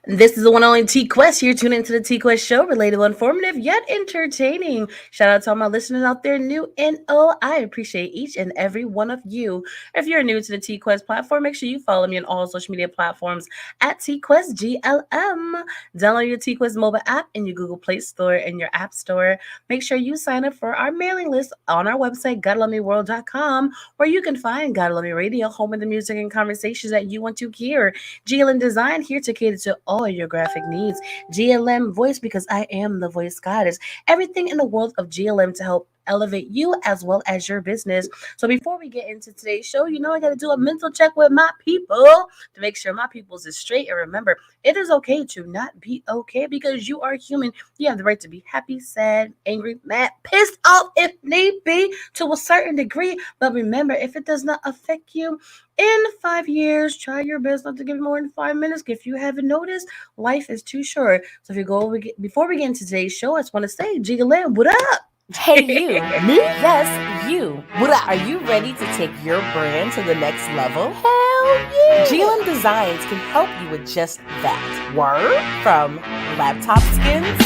This is the one and only TQuest. You're tuning into the TQuest show, relatable, informative, yet entertaining. Shout out to all my listeners out there, new and old. I appreciate each and every one of you. If you're new to the TQuest platform, make sure you follow me on all social media platforms at TQuestGLM. Download your TQuest mobile app in your Google Play Store and your App Store. Make sure you sign up for our mailing list on our website, GottaLoveMeWorld.com, where you can find Gotta Love Me Radio, home of the music and conversations that you want to hear. GLM Design here to cater to all your graphic needs. GLM Voice because I am the voice goddess. Everything in the world of GLM to help elevate you as well as your business. So before we get into today's show, I got to do a mental check with my people to make sure my people's is straight. And remember, it is okay to not be okay because you are human. You have the right to be happy, sad, angry, mad, pissed off if need be to a certain degree. But remember, if it does not affect you, in 5 years, try your best not to give more than 5 minutes. If you haven't noticed, life is too short. So if you go before we get into today's show, I just want to say, Jigalin, what up? Hey, you. Me? Yes, you. What up? Are you ready to take your brand to the next level? Hell yeah! GLM Designs can help you with just that. Word? From laptop skins,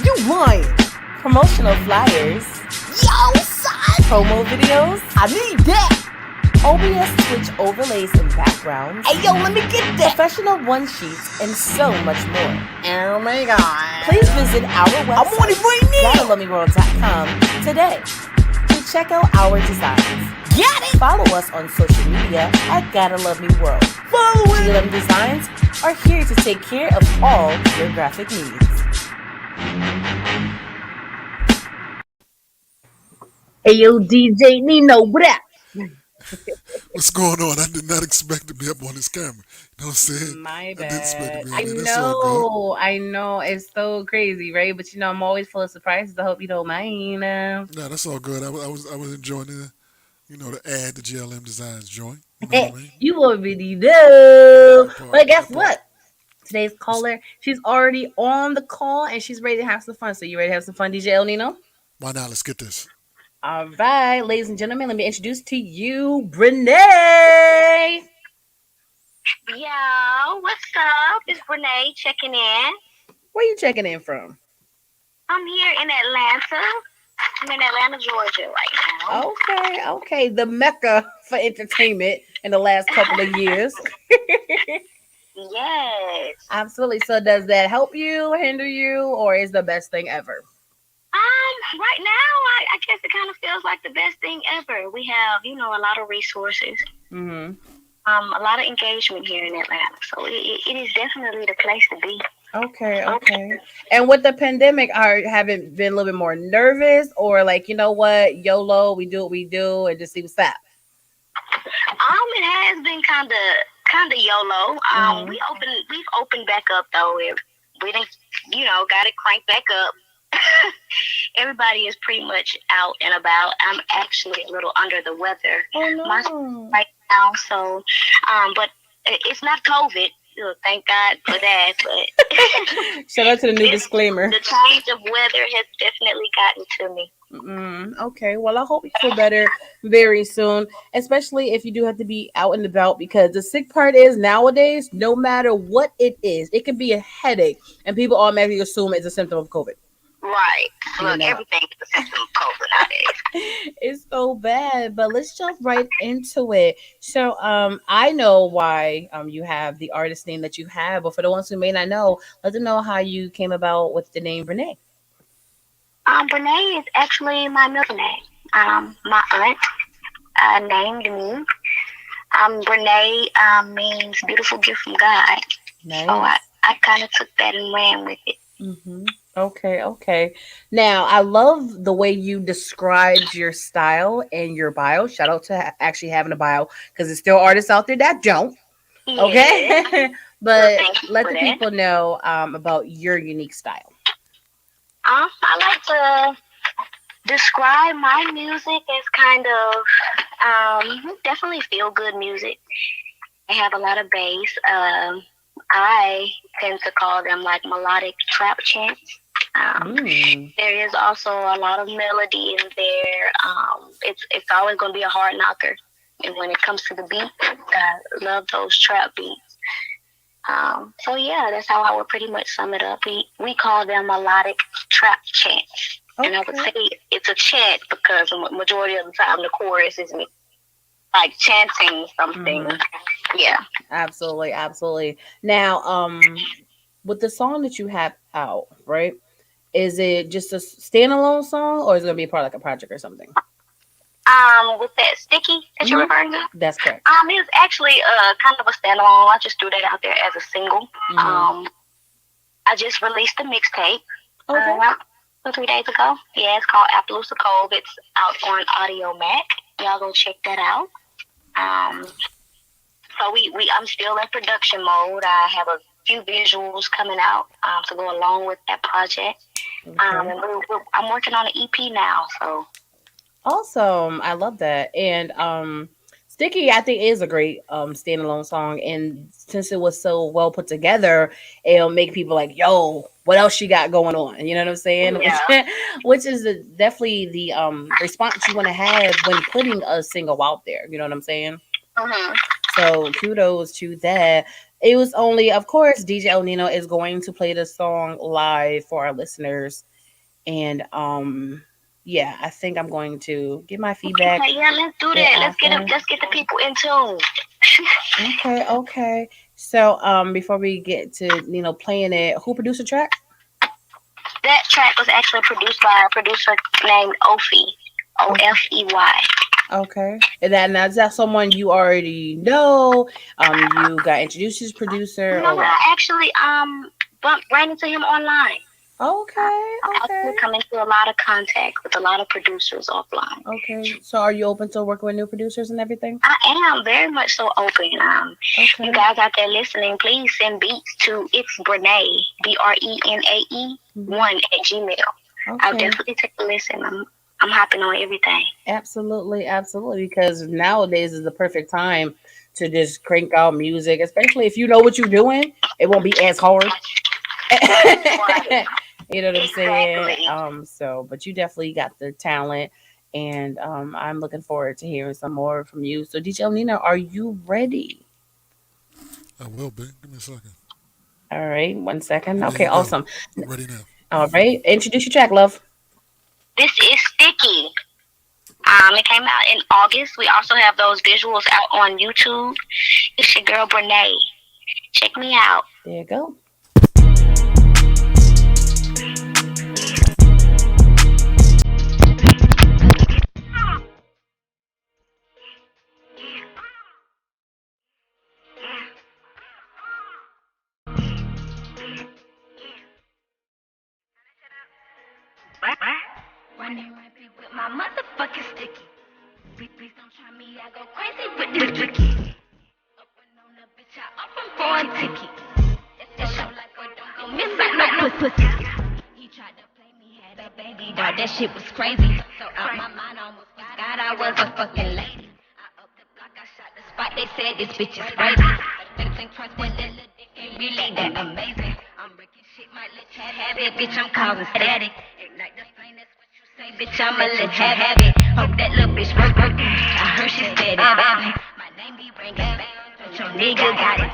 You lying? promotional flyers, Yo, son! promo videos, I need that! OBS Twitch overlays and backgrounds, Hey, yo, let me get that! professional one-sheets, and so much more. Oh my god. Please visit our I'm on it website, right now! GottaLoveMeWorld.com today to check out our designs. Got it! Follow us on social media at Gotta Love Me World. Follow it! GLM Designs are here to take care of all your graphic needs. Hey, yo, DJ Nino, what up? What's going on? I did not expect to be up on this camera. You know what I'm saying? My I didn't expect bad. to be I on there. That's all good. know, I know. It's so crazy, right? But I'm always full of surprises. I hope you don't mind. No, that's all good. I was enjoying the ad the GLM Designs joint. You know what I mean? You already know. That part. But guess That part. what? Today's What's, caller, she's already on the call and she's ready to have some fun. So you ready to have some fun, DJ El Nino? why not? Let's get this. All right, ladies and gentlemen, let me introduce to you Brenae. Yo, what's up? It's Brenae checking in. Where you checking in from? I'm here in Atlanta. I'm in Atlanta, Georgia right now. Okay. The mecca for entertainment in the last couple of years. Yes. Absolutely. So does that help you, hinder you, or is the best thing ever? Right now, I guess it kind of feels like the best thing ever. We have, a lot of resources, Mm-hmm. a lot of engagement here in Atlanta. So it is definitely the place to be. Okay. And with the pandemic, haven't been a little bit more nervous, or like, you know what, YOLO, we do what we do, and just see what's up. It has been kind of YOLO. Mhm. We've opened back up though. We didn't, got it cranked back up. Everybody is pretty much out and about. I'm actually a little under the weather Oh right now, so but it's not COVID. Thank God for that. But no! Shout out to the new disclaimer. the change of weather has definitely gotten to me. Okay, well, I hope you feel better very soon, especially if you do have to be out and about. Because the sick part is nowadays, no matter what it is, it could be a headache, and people automatically assume it's a symptom of COVID. Right. Look, know. everything is a symptom of COVID nowadays. It's so bad, but let's jump right into it. So, I know why you have the artist name that you have, but for the ones who may not know, let them know how you came about with the name Renee. Brenae is actually my middle name. My aunt named me. Brenae means beautiful gift from God. Nice. So I kind of took that and ran with it. Mm-hmm. Okay. Now, I love the way you described your style and your bio. Shout out to actually having a bio because there's still artists out there that don't. Yeah. Okay, but Well, thank you let for the that. people know about your unique style. I like to describe my music as kind of definitely feel good music. I have a lot of bass. I tend to call them like melodic trap chants. There is also a lot of melody in there. It's always going to be a hard knocker. And when it comes to the beat, I love those trap beats. So yeah, that's how I would pretty much sum it up. We call them melodic trap chants. And I would say it's a chant because the majority of the time the chorus is me like chanting something. Yeah. Absolutely, absolutely. Now, with the song that you have out, right? Is it just a standalone song, or is it gonna be a part of like a project or something? With that sticky that you're referring to, That's correct. it's actually kind of a standalone. I just threw that out there as a single. I just released a mixtape. Okay. 2 or 3 days ago. Yeah, it's called Appaloosa Cove. It's out on Audio Mac. Y'all go check that out. So I'm still in production mode. I have a few visuals coming out to go along with that project. Okay. And I'm working on an EP now. So Awesome. I love that. And Sticky, I think, is a great standalone song. And since it was so well put together, it'll make people like, yo, what else she got going on? You know what I'm saying? Yeah. Which is definitely the response you want to have when putting a single out there. You know what I'm saying? So kudos to that. It was only, of course, DJ El Nino is going to play the song live for our listeners. And yeah, I think I'm going to give my feedback. Okay, yeah, let's do that. Let's get the people in tune. Okay. So before we get to playing it, who produced the track? That track was actually produced by a producer named Ofey. Ofey. Okay. And is that someone you already know? You got introduced to this producer? No, I actually ran into him online. Okay. I come into a lot of contact with a lot of producers offline. Okay. So are you open to working with new producers and everything? I am very much so open. You guys out there listening, please send beats to it's Brenae, Brenae 1 @gmail. I'll definitely take a listen. I'm hopping on everything. Absolutely, because nowadays is the perfect time to just crank out music, especially if you know what you're doing. It won't be as hard. You know what I'm saying? But you definitely got the talent, and I'm looking forward to hearing some more from you. So, DJ Nina, are you ready? I will be. Give me a second. All right, 1 second. Okay, awesome. I'm ready now. All right, introduce your track, love. This is Sticky. It came out in August. We also have those visuals out on YouTube. It's your girl Brenae. Check me out. There you go. Running with my motherfucking sticky. Please don't try me, I go crazy with this tricky. Up and on the bitch, I up and for a ticky. That show like what don't go miss like no pussy. He tried to play me, had a baby dog, that shit was crazy. So out my mind, I almost forgot I was a fucking lady. I up the block, I shot the spot, they said this bitch is crazy. Better think twice when that little dick ain't really that amazing. I'm breaking shit, might let you have it, bitch, I'm causing static. Ignite the flame, that's what you say, bitch, I'ma let you have it. Hope that little bitch work. I heard she said it, baby. My name be ringing bells, but your nigga got it.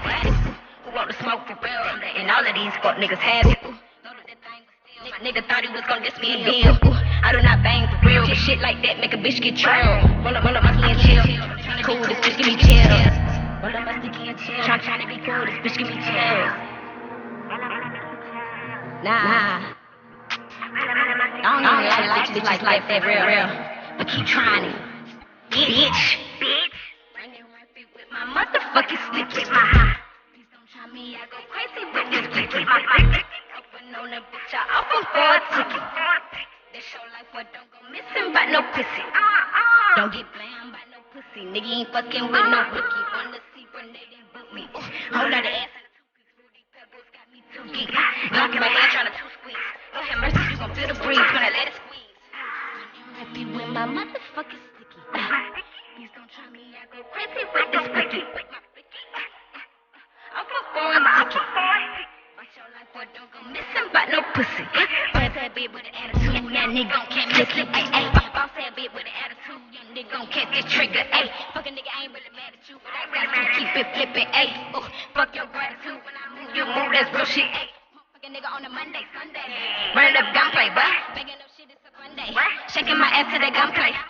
Who want to smoke for real? I'm letting all of these fuck niggas have it. Know that thing was still, my nigga thought he was gonna diss me a deal. I do not bang for real, but shit like that make a bitch get trailed. Roll up my skin chill. Tryna cool, this bitch give me chills. Roll up my sticky and chill. Tryna be cool, this bitch give me chills. Nah. I don't even like bitches like that real. But keep trying it. Bitch. Running with my motherfucking sticky. Please don't try me, I go crazy with this sticky. Up and on the bitch, I up and for a ticket. That show like what don't go missing by no pussy. Don't get blamed by no pussy. Nigga ain't fucking with no rookie. Wanna see Brenae, then book me. Whole lot of ass and the 2 Fruity Pebbles got me too geek. Lock in my hand tryna 2 squeeze. Lord have mercy, you gon' feel the breeze when I let it squeeze. Running happy with my motherfucking sticky. Please don't try me, I go crazy with this sticky. I'm for a ticket. Watch your life, boy, don't go missing by no pussy. Boss that bitch with an attitude, that nigga gon' can't miss it. Boss that bitch with an attitude, young nigga gon' catch this trigger. Fuck a nigga, I ain't really mad at you, but I got to keep it flippin'. Fuck your gratitude when I move, you move, that's real shit. Fucking nigga on a Monday, Sunday. Running up gunplay, what? Making up shit, it's a fun day. Shaking my ass to the gunplay. Bad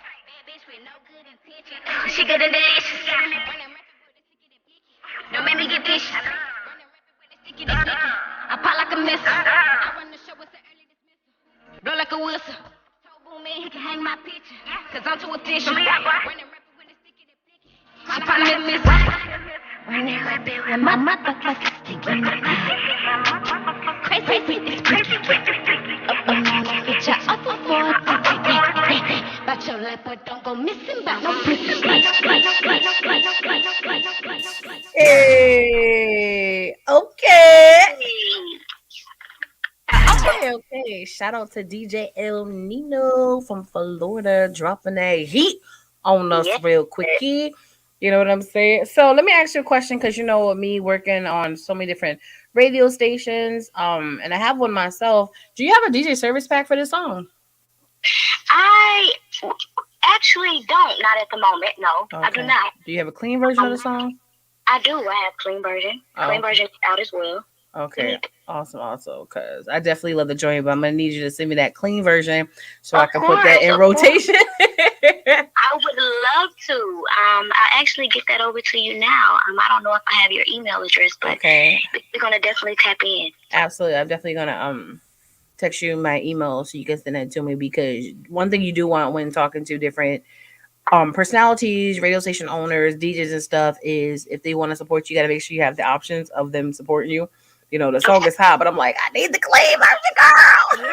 bitch with no good intention. She good and delicious. Don't make me get vicious. I pop like a missile. I run the show with the early dismissal. Blow like a whistle. Toe boom man, he can hang my picture. Cause I'm too official. Running rapid with a sticky to blicky. She pop like a missile. Running rapid with my motherfucking sticky. Crazy with this blicky. Up and on that bitch, I offer for a ticket. About your life, but don't go missing. But no missing. Hey, okay. Hey. Okay. Shout out to DJ El Nino from Florida dropping that heat on us Yeah. real quickie. You know what I'm saying? So let me ask you a question because you know me working on so many different radio stations, and I have one myself. Do you have a DJ service pack for this song? I actually don't. Not at the moment. No, I do Okay. not. Do you have a clean version of the song? I do. I have clean version. Clean Oh, version is out as well. okay. Awesome. Also, because I definitely love the joint, but I'm gonna need you to send me that clean version so I Of can put that course, in of course. rotation. I would love to. I actually get that over to you now. I don't know if I have your email address, but Okay. we're gonna definitely tap in. Absolutely. I'm definitely gonna text you my email so you can send it to me because one thing you do want when talking to different personalities, radio station owners, DJs and stuff is if they want to support you, you gotta make sure you have the options of them supporting you. You know, the song Okay. is hot, but I'm like, I need the clean version, girl.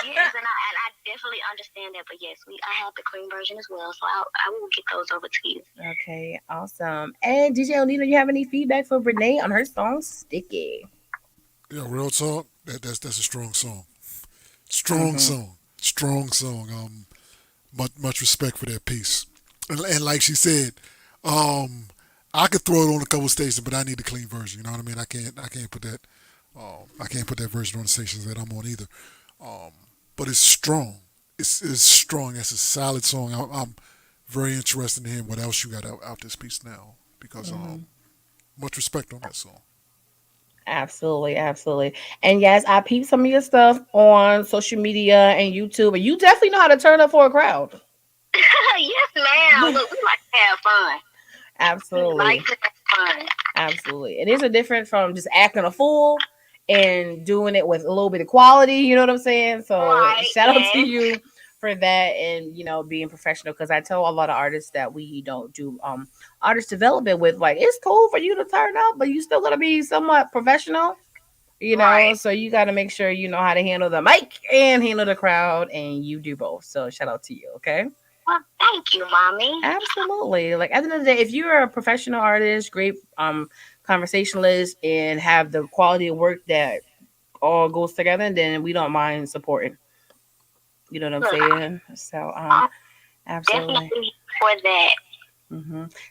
Yes, and I definitely understand that. But yes, I have the clean version as well, so I will get those over to you. Okay, awesome. And DJ Onino, you have any feedback for Brenae on her song Sticky? Yeah, real talk. That's a strong song. Strong Mm-hmm. song. Strong song. Much respect for that piece. And like she said, um, I could throw it on a couple stations, but I need the clean version. You know what I mean? I can't put that. I can't put that version on the stations that I'm on either. Um, but it's strong. It's strong. That's a solid song. I'm very interested in hearing what else you got out this piece now because Mm-hmm. much respect on that song. Absolutely, absolutely. And yes, I peeped some of your stuff on social media and YouTube, and you definitely know how to turn up for a crowd. Yes, ma'am. Look, we like to have fun. We like Absolutely, to have fun. absolutely. It is a difference from just acting a fool and doing it with a little bit of quality. You know what I'm saying? So Right? shout out to Yes. you for that and being professional because I tell a lot of artists that we don't do artist development with like it's cool for you to turn up, but you still gotta be somewhat professional. Right. So you got to make sure you know how to handle the mic and handle the crowd, and you do both. So shout out to you, okay? Well, thank you, mommy. Absolutely. Like at the end of the day, if you're a professional artist, great conversationalist, and have the quality of work that all goes together, then we don't mind supporting. You know what I'm Look, saying? So I'm absolutely. definitely for that.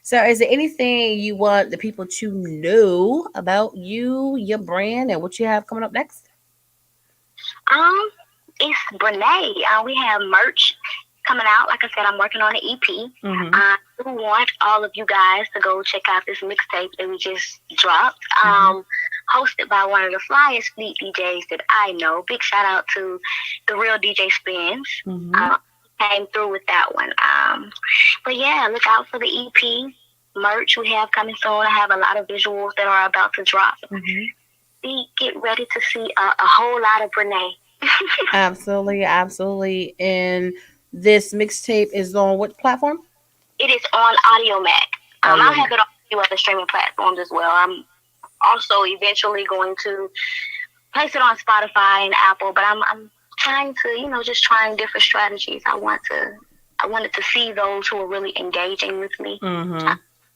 So, is there anything you want the people to know about you, your brand, and what you have coming up next? Um, it's Brenae. We have merch coming out. Like I said, I'm working on an EP. Mm-hmm. I do want all of you guys to go check out this mixtape that we just dropped. Hosted by one of the flyest fleet DJs that I know. Big shout out to the real DJ Spins. Mm-hmm. Came through with that one. But yeah, look out for the EP merch we have coming soon. I have a lot of visuals that are about to drop. Get ready to see a whole lot of Brenae. Absolutely, absolutely. And this mixtape is on what platform? It is on Audio Mac. Audio I'll Mac. have it on a few other streaming platforms as well. I'm also eventually going to place it on Spotify and Apple, but I'm trying to, just trying different strategies. I wanted to see those who are really engaging with me. Mm-hmm.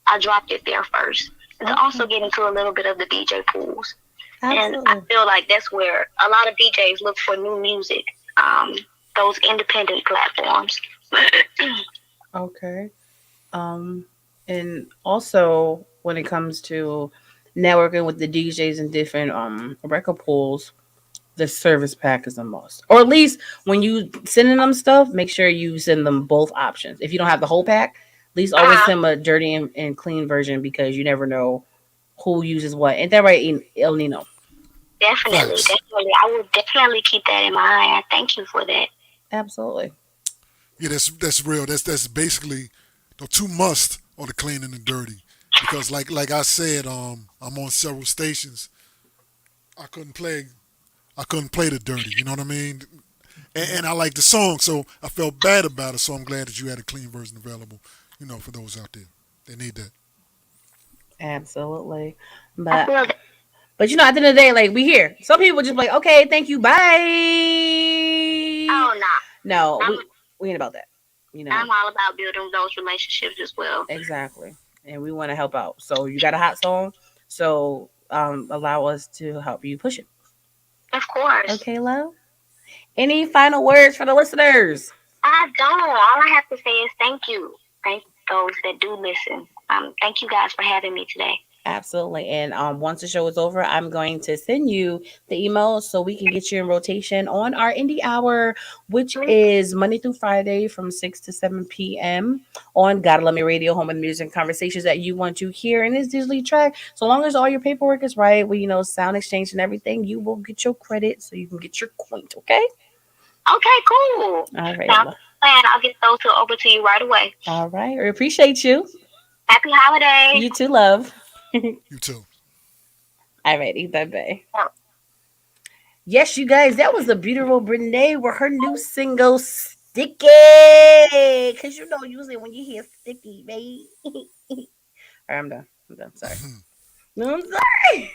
I dropped it there first. And to also get into a little bit of the DJ pools. And I Absolutely. feel like that's where a lot of DJs look for new music, those independent platforms. Okay. And also when it comes to networking with the DJs and different record pools, the service pack is a must. Or at least when you sending them stuff, make sure you send them both options. If you don't have the whole pack, at least always Uh, send them a dirty and clean version because you never know who uses what. Ain't that right, El Nino? Definitely, Facts. definitely. I will definitely keep that in mind. I thank you for that. Absolutely. Yeah, that's real. That's basically the two must are the clean and the dirty. Because like I said, I'm on several stations. I couldn't play I couldn't play the dirty. You know what I mean? And I like the song, so I felt bad about it. So I'm glad that you had a clean version available. For those out there, they need that. Absolutely. I But feel that. at the end of the day, like we here. Some people just be like, okay, thank you, bye. Oh no, No, I'm we ain't about that. You know I'm all about building those relationships as well. exactly, and we want to help out. So you got a hot song, so allow us to help you push it. Of course. Okay, love. Any final words for the listeners? I don't. All I have to say is thank you. Thank those that do listen. Thank you guys for having me today. Absolutely. And once the show is over, I'm going to send you the email so we can get you in rotation on our indie hour, which is Monday through Friday from 6 to 7 p.m. on Gotta Love Me Radio, home of music and conversations that you want to hear. And it's digitally tracked. So long as all your paperwork is right, with sound exchange and everything, you will get your credit so you can get your coins. Okay. Okay, cool. All right. Sounds like a plan. I'll get those over to you right away. All right. We appreciate you. Happy holidays. You too, love. You too. All righty. Bye bye. Yes, you guys, that was a beautiful Brenae with her new single Sticky. Cause usually when you hear sticky, baby. All right, I'm done. I'm done. Sorry. No, I'm sorry.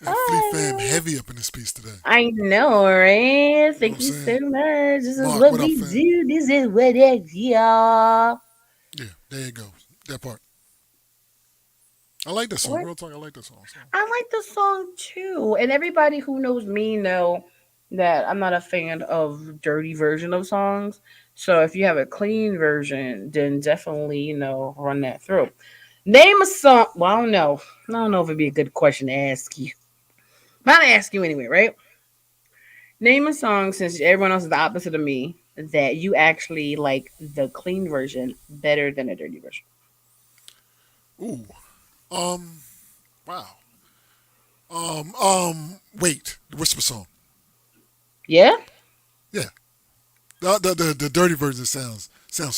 And Fleet Fam Oh, heavy up in this piece today. I know, right? You know what Thank I'm you so saying? much. This is Mark, what what up, we fam? do. This is what it's y'all. Yeah, there you go. That part. I like that song. What? Real talk, I like that song. So. I like the song too. And everybody who knows me know that I'm not a fan of dirty version of songs. So if you have a clean version, then definitely, run that through. Name a song. Well, I don't know. I don't know if it'd be a good question to ask you. But I'll ask you anyway, right? Name a song, since everyone else is the opposite of me, that you actually like the clean version better than a dirty version. Ooh. Um. Wow. Wait. The whisper song. Yeah? Yeah. The dirty version sounds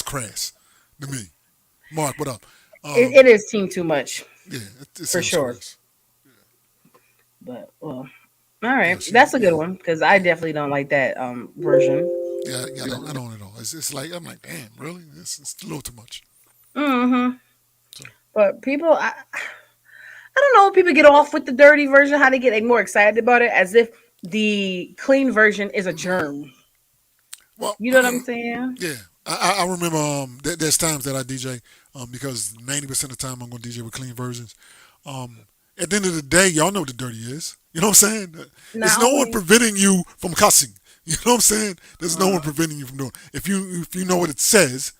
crass to me. Mark, what up? It is team too much, Yeah, it for sounds sure. crass. But, well, all right, Yeah, she. that's a good Yeah. one because I definitely don't like that version. Yeah, yeah. I don't at all. It's like I'm like, damn, really? It's a little too much. Hmm. So But people, I don't know. People get off with the dirty version. How they get like more excited about it, as if the clean version is a germ. well, You know what I'm saying? yeah. I remember there's times that I DJ because 90% of the time I'm gonna DJ with clean versions. At the end of the day, y'all know what the dirty is. You know what I'm saying? It's Not no one only, preventing you from cussing. You know what I'm saying? There's no one uh, preventing you from doing. If you know what it says,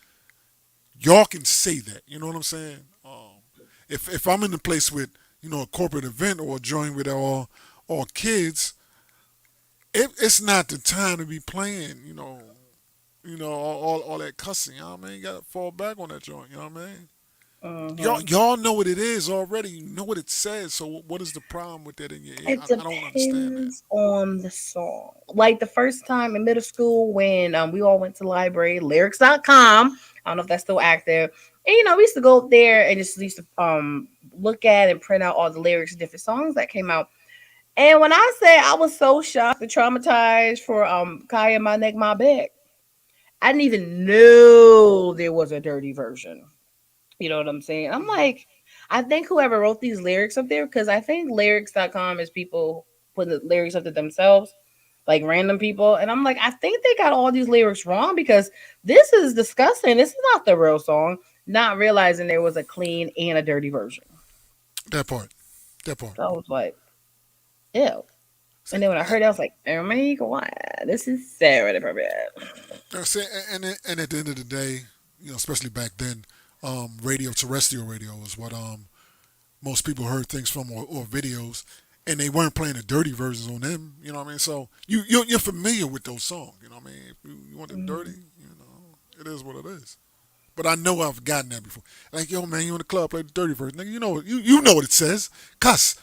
y'all can say that. You know what I'm saying? If I'm in a place with a corporate event or a joint with all kids, it's not the time to be playing. All that cussing. You know what I mean? You got to fall back on that joint. You know what I mean? uh Y'all know what it is already. You know what it says. So what is the problem with that in your ear? It I don't understand that. depends on the song. Like the first time in middle school when we all went to the library, lyrics.com. I don't know if that's still active. And we used to go up there and just used to look at and print out all the lyrics of different songs that came out. And when I say I was so shocked and traumatized for Kaya My Neck My Back, I didn't even know there was a dirty version. You know what I'm saying? I'm Hmm. like, I think whoever wrote these lyrics up there, because I think lyrics.com is people putting the lyrics up to themselves, like random people. And I'm like, I think they got all these lyrics wrong because this is disgusting. This is not the real song. Not realizing there was a clean and a dirty version. That part. That part. So I was like, ew. See, And then when I heard it, I was like, oh my god, this is Sarah the Prophet. see, and at the end of the day, especially back then, terrestrial radio was what most people heard things from or videos, and they weren't playing the dirty versions on them. You know what I mean? So you're familiar with those songs. You know what I mean? If you want it dirty, it is what it is. But I know I've gotten that before. Like, yo, man, you in the club, play the dirty version. Nigga, you know what it says. Cuss.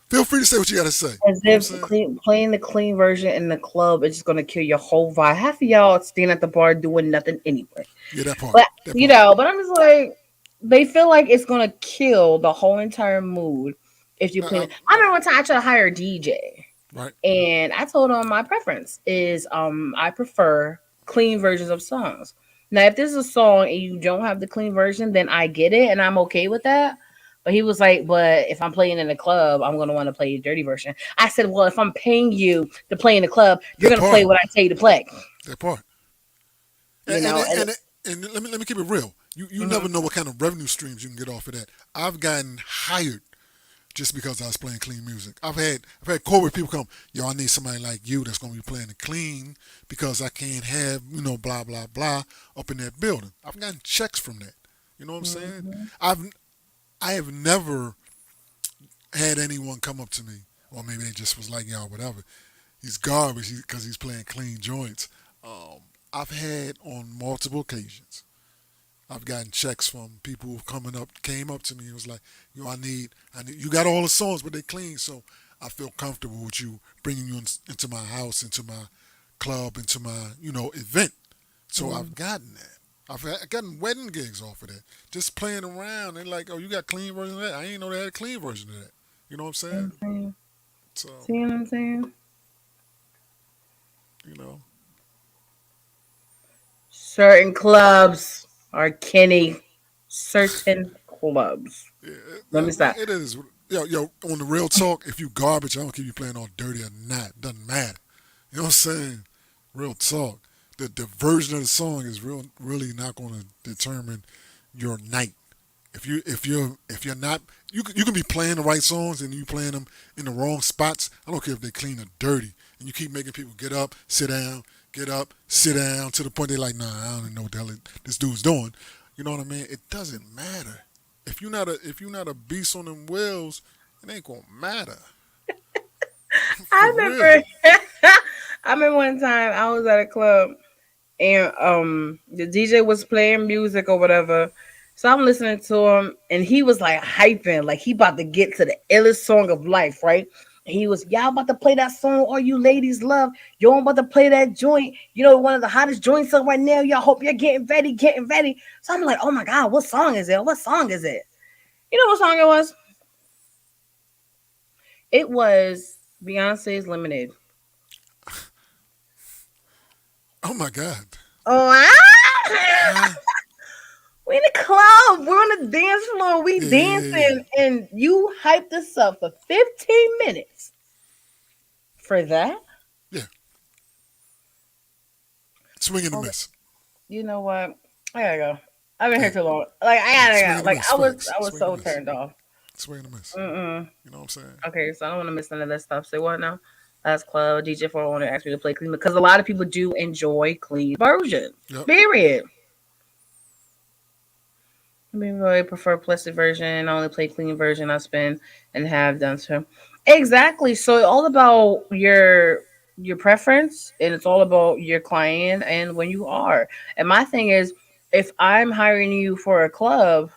Feel free to say what you got to say. As You know what I'm if saying? playing the clean version in the club is just gonna kill your whole vibe. Half of y'all standing at the bar doing nothing anyway. Yeah, that part. But That part. but I'm just like, they feel like it's gonna kill the whole entire mood if you No, clean it. I remember one time I tried to hire a DJ, right. and I told him my preference is I prefer clean versions of songs. Now, if this is a song and you don't have the clean version, then I get it and I'm okay with that. But he was like, but if I'm playing in the club, I'm gonna want to play a dirty version. I said, well, if I'm paying you to play in the club, you're That gonna play part. what I tell you to play. That part. You And know, and, and and, and let me keep it real. You never mhm. know what kind of revenue streams you can get off of that. I've gotten hired just because I was playing clean music. I've had corporate people come, yo, I need somebody like you that's gonna be playing it clean because I can't have, blah blah blah up in that building. I've gotten checks from that. You know what I'm saying? Mhm. I have never had anyone come up to me, or maybe they just was like, y'all, whatever. He's garbage because he's playing clean joints. Um, I've had on multiple occasions. I've gotten checks from people who came up to me and was like, "Yo, I need. You got all the songs, but they clean, so I feel comfortable with you bringing you into my house, into my club, into my event." So Mhm. I've gotten that. Gotten wedding gigs off of that. Just playing around. They're like, "Oh, you got a clean version of that? I didn't know they had a clean version of that." You know what I'm You know saying? what I'm saying? So See what I'm saying? you know, Certain clubs are Kenny. Certain clubs. yeah, Let me stop. it is. Yo, on the real talk, if you garbage, I don't care if you playing all dirty or not. Doesn't matter. You know what I'm saying? Real talk. The version of the song is really not going to determine your night. If you're not, you can be playing the right songs and you playing them in the wrong spots. I don't care if they're clean or dirty, and you keep making people get up, sit down to the point they're like, nah, I don't even know what the hell this dude's doing. You know what I mean? It doesn't matter. If you're not a beast on them wheels, it ain't gonna matter. For I real. remember I remember one time I was at a club and the DJ was playing music or whatever. So I'm listening to him and he was like hyping, like he about to get to the illest song of life, right? And he was, y'all about to play that song all you ladies love. Y'all about to play that joint. You know, one of the hottest joints up right now. Y'all hope you're getting ready, getting ready. So I'm like, oh my God, what song is it? What song is it? You know what song it was? It was Beyonce's Lemonade. Oh my God. Oh, Huh? we in the club. We're on the dance floor. We Yeah, yeah, yeah, yeah. dancing, and you hyped us up for 15 minutes for that. Yeah. Swing and a Oh, miss. you know what? I gotta go. I've been here Yeah. too long. Like I Yeah. gotta Swing go. and a Like miss. I Facts. was Swing and so a miss. turned off. Swing and a miss. Mm-mm. You know what I'm saying? Okay, so I don't want to miss none of that stuff. Say what now? Last club DJ 401 asked me to play clean because a lot of people do enjoy clean versions. Yep. Period. I mean, really prefer plastic version. I only play clean version. I spin and have done so. Exactly. So it's all about your preference, and it's all about your client and when you are. And my thing is, if I'm hiring you for a club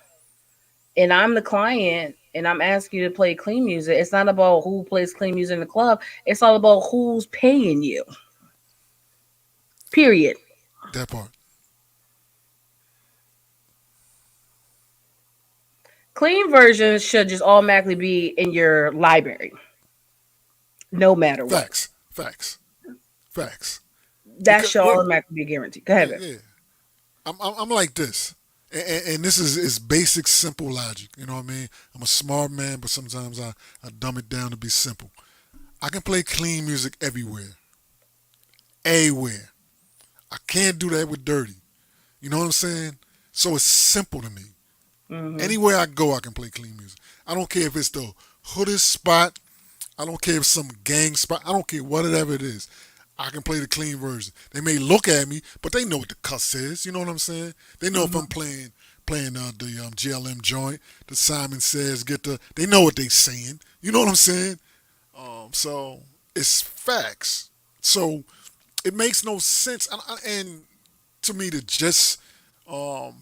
and I'm the client and I'm asking you to play clean music, it's not about who plays clean music in the club. It's all about who's paying you. Period. That part. Clean versions should just automatically be in your library, no matter what. Facts. Facts. Facts. That Because should automatically be guaranteed. Go ahead, yeah, babe. yeah. I'm like this, and this is basic, simple logic. You know what I mean? I'm a smart man, but sometimes I dumb it down to be simple. I can play clean music everywhere. I can't do that with dirty. You know what I'm saying? So it's simple to me. Hmm. Anywhere I go, I can play clean music. I don't care if it's the hoodest spot. I don't care if it's some gang spot. I don't care whatever it is. I can play the clean version. They may look at me, but they know what the cuss is. You know what I'm saying? They know if I'm playing the GLM joint, the Simon Says get the. They know what they saying. You know what I'm saying? So it's facts. So it makes no sense, and to me to just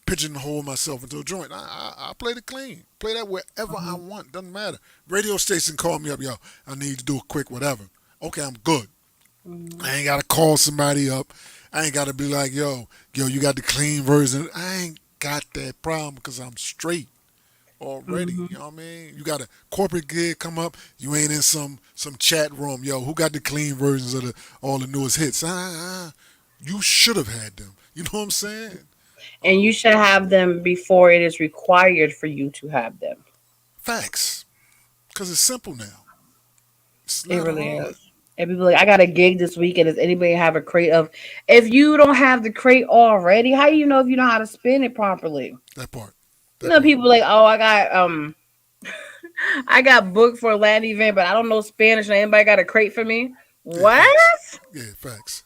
pigeonhole myself into a joint. I play the clean. Play that wherever I want. Doesn't matter. Radio station call me up, yo. I need to do a quick whatever. Okay, I'm good. Mhm. I ain't gotta call somebody up. I ain't gotta be like, yo, you got the clean version. I ain't got that problem because I'm straight already. Mhm. You know what I mean? You got a corporate gig come up, you ain't in some chat room. Yo, who got the clean versions of the all the newest hits? You should have had them. You know what I'm saying? And you should have them before it is required for you to have them. Facts. Because it's simple now. It's It not really hard. is. And people like, I got a gig this weekend. Does anybody have a crate of? If you don't have the crate already, how do you know if you know how to spin it properly? That part. You That know, part. people like, oh, I got booked for a Latin event, but I don't know Spanish. And anybody got a crate for me? Yeah, What? facts. Yeah, facts.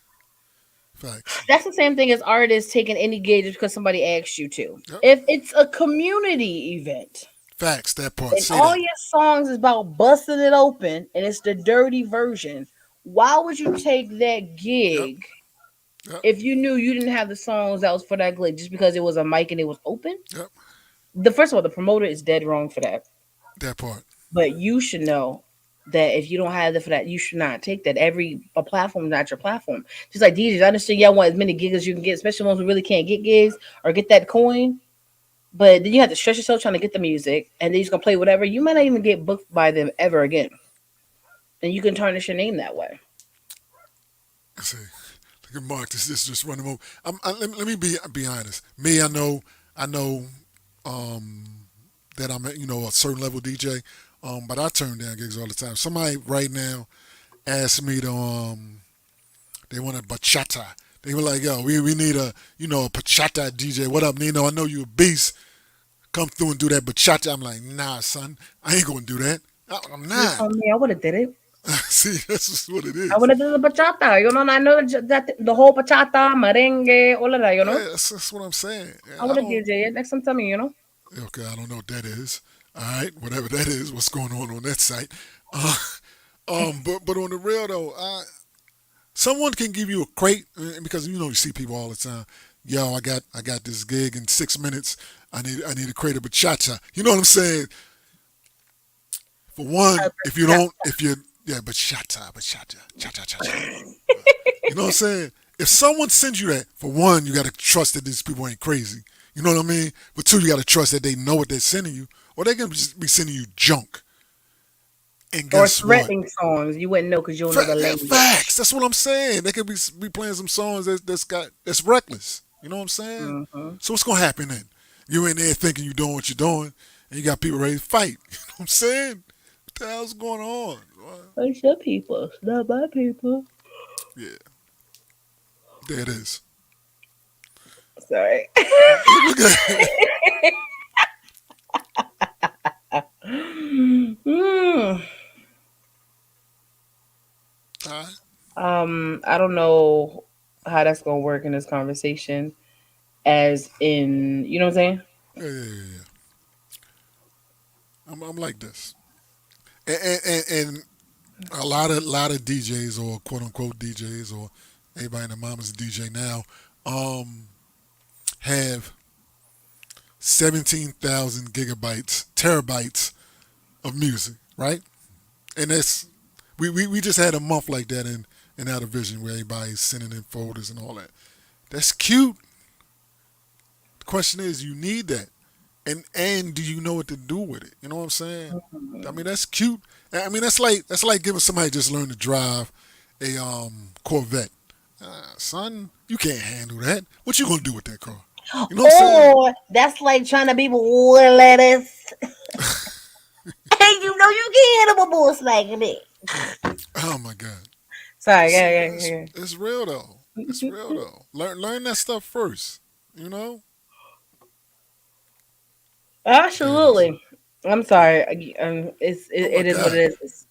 Facts. That's the same thing as artists taking any gig just because somebody asked you to. Yep. If it's a community event Facts. That part. and Say all that. your songs is about busting it open and it's the dirty version, why would you take that Yep. gig Yep. if you knew you didn't have the songs that was for that gig just because it was a mic and it was open? Yep. The first of all, the promoter is dead wrong for that. That part. But you should know that if you don't have it for that, you should not take that. Every a platform is not your platform. Just like DJs, I understand y'all want as many gigs as you can get, especially ones who really can't get gigs or get that coin. But then you have to stress yourself trying to get the music, and then you're just gonna play whatever. You might not even get booked by them ever again, and you can tarnish your name that way. I say, look at Mark. This just running over. Let me be honest. Me, I know um, that I'm a certain level DJ, but I turn down gigs all the time. Somebody right now asked me to they want a bachata. They were like, yo, we need a bachata DJ. What up, Nino? I know you a beast. Come through and do that bachata. I'm like, nah, son, I ain't gonna do that. I'm You not. told me I would have did it. See, that's just what it I would is. have did the bachata. You know, and I know that the whole bachata, merengue, all of that. You know, Yeah, that's what I'm saying. I I would have don't. DJ it next time. Tell me, you know. Okay, I don't know what that is. All right, whatever that is, what's going on that site? Uh, but on the real though, someone can give you a crate because you see people all the time. Yo, I got this gig in 6 minutes. I need a crate of bachata. You know what I'm saying? For one, if you don't, if you yeah, bachata, cha cha cha cha. You know what I'm saying? If someone sends you that, for one, you got to trust that these people ain't crazy. You know what I mean? But two, you got to trust that they know what they're sending you, or they're gonna just be sending you junk. And Or guess what? threatening songs, you wouldn't know because you don't know the Yeah, facts. language. That's what I'm saying. They could be playing some songs that's reckless. You know what I'm saying? Mm-hmm. So what's gonna happen then? You in there thinking you doing what you're doing, and you got people ready to fight. You know what I'm saying? What the hell's going on? It's your people, it's not my people. Yeah, there it is. Sorry. Look at Mm. Alright. I don't know how that's gonna work in this conversation. As in, you know what I'm saying? Yeah. I'm like this, and a lot of DJs or quote unquote DJs or everybody in the mama's a DJ now, um, have 17,000 gigabytes, terabytes of music, right? And that's we just had a month like that in Outer Vision where everybody's sending in folders and all that. That's cute. The question is, you need that, and do you know what to do with it? You know what I'm saying? I mean, that's cute. I mean, that's like giving somebody just learn to drive a Corvette. Son, you can't handle that. What you gonna do with that car? You know what I'm saying? Or that's like trying to be with lettuce. Hey, you know you can't have a boss like me. Oh my God. Sorry, It's, yeah, it's, yeah, it's real though. It's real though. Learn that stuff first. You know. There it is. absolutely. I'm sorry. Oh my It is what God. it is.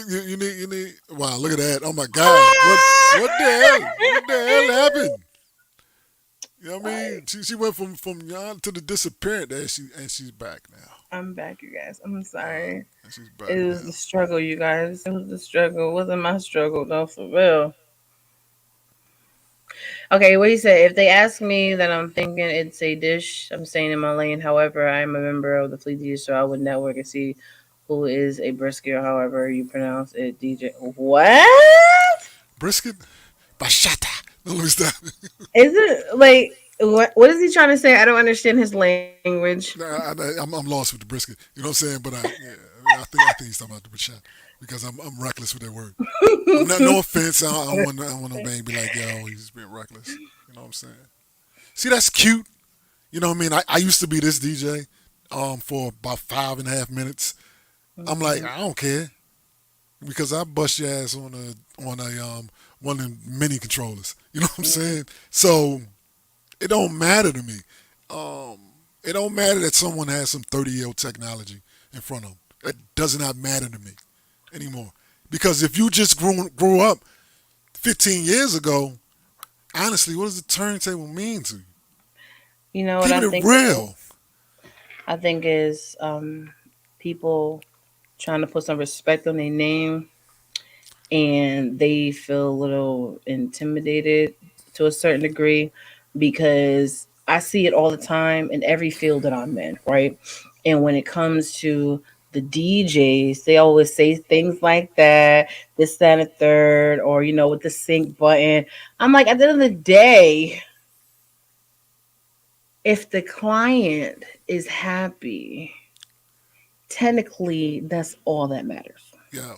You need. Wow, look at that. Oh my God. What the hell? What the hell happened? You know what I Sorry, mean? She went from young to the disappearance, and she's back now. I'm back, you guys. I'm sorry. And she's It back was the now. struggle, you guys. It was the struggle. It wasn't my struggle, though, for real. Okay, what he said. If they ask me that I'm thinking it's a dish, I'm staying in my lane. However, I am a member of the Fleet DJ, so I would network and see who is a brisket or however you pronounce it. DJ. What Brisket, bachata. No, let me stop. is it like? What is he trying to say? I don't understand his language. Nah, I'm lost with the brisket. You know what I'm saying? But I think he's talking about the bachata because I'm reckless with that word. I'm not. No offense. I don't want nobody to be like, yo, he's being reckless. You know what I'm saying? See, that's cute. You know what I mean? I used to be this DJ for about 5.5 minutes. I'm like, Mhm. I don't care because I bust your ass on a one of the mini controllers. You know what I'm saying? So it don't matter to me. Um, it don't matter that someone has some 30-year-old technology in front of them. It does not matter to me anymore. Because if you just grew up 15 years ago, honestly, what does the turntable mean to you? You know what Keeping I it think it is? real. I think is people trying to put some respect on their name and they feel a little intimidated to a certain degree because I see it all the time in every field that I'm in, right? And when it comes to the DJs, they always say things like that, this, that, and the third, or with the sync button. I'm like, at the end of the day, if the client is happy, technically that's all that matters. Yo,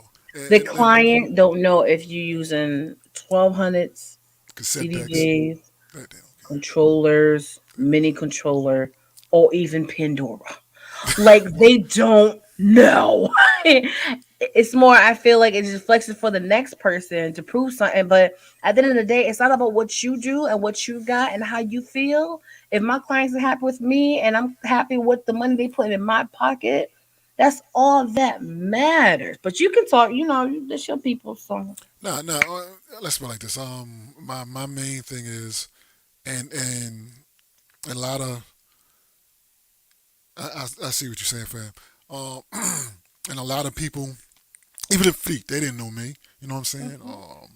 The and client don't know if you're using 1200s, cassette decks. CDJs, That they don't controllers, mini controller, or even Pandora. Like they don't know. It's more, I feel like it's just flexing for the next person to prove something. But at the end of the day, it's not about what you do and what you got and how you feel. If my clients are happy with me and I'm happy with the money they put in my pocket, that's all that matters. But you can talk, that's your people. So care. No, no. Let's put it like this. My main thing is, and a lot of I see what you're saying, fam. Um, and a lot of people, even the feet, they didn't know me. You know what I'm saying? mhm.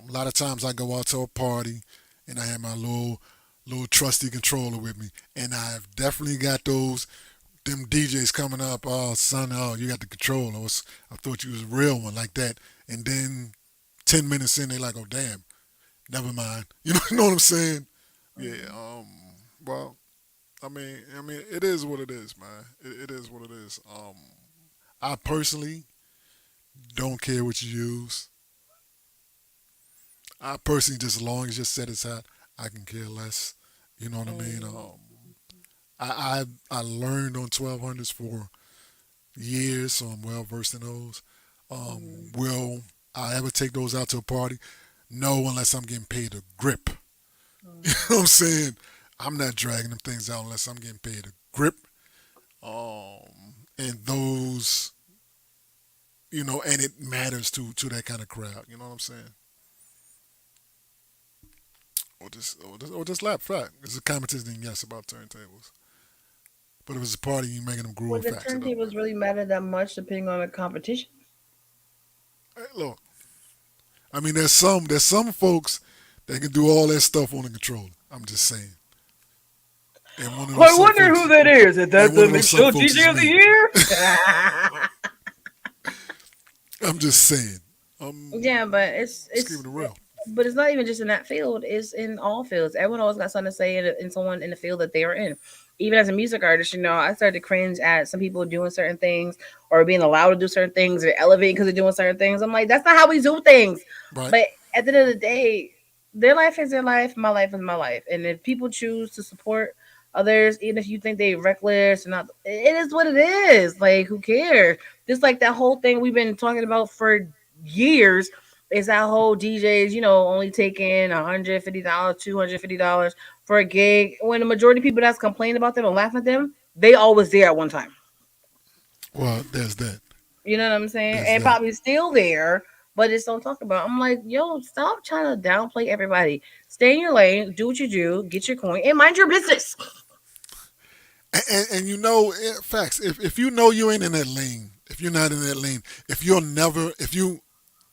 A lot of times I go out to a party and I have my little trusty controller with me, and I've definitely got those them DJs coming up. Oh, son, oh, you got the controller. I thought you was a real one like that. And then 10 minutes in, they like, oh damn, never mind. You know what I'm saying? Yeah. Well, I mean, it is what it is, man. It is what it is. I personally don't care what you use. I personally, just as long as your set is hot, I can care less. You know what I mean? I learned on 1200s for years, so I'm well versed in those. Mhm. Will I ever take those out to a party? No, unless I'm getting paid a grip. You Mhm. know what I'm saying? I'm not dragging them things out unless I'm getting paid a grip. And those, and it matters to that kind of crowd. You know what I'm saying? Or just lap fact. It's a competition, yes, about turntables. But if it's a party, you making them Would groove the facts. It don't turntables matter. really matter that much depending on the competition? Hey, look, I mean, there's some folks that can do all that stuff on the controller. I'm just saying. And one of those I some wonder who folks, that is. Is and that one the of those some Mixed folks DJ is of the me. Year? I'm just saying. Um, Yeah, but it's just keeping it's it real. but it's not even just in that field. It's in all fields. Everyone always got something to say in someone in the field that they are in. Even as a music artist, I started to cringe at some people doing certain things or being allowed to do certain things or elevating because they're doing certain things. I'm like, that's not how we do things. Right. But at the end of the day, their life is their life. My life is my life. And if people choose to support others, even if you think they reckless or not, it is what it is. Like, who cares? Just like that whole thing we've been talking about for years is that whole DJs, only taking $150, $250 for a gig. When the majority of people that's complaining about them and laughing at them, they always there at one time. Well, there's that. You know what I'm saying? There's And that. probably still there, but just don't talk about. I'm like, yo, stop trying to downplay everybody. Stay in your lane, do what you do, get your coin, and mind your business. And facts. If you know you ain't in that lane, if you're not in that lane, if you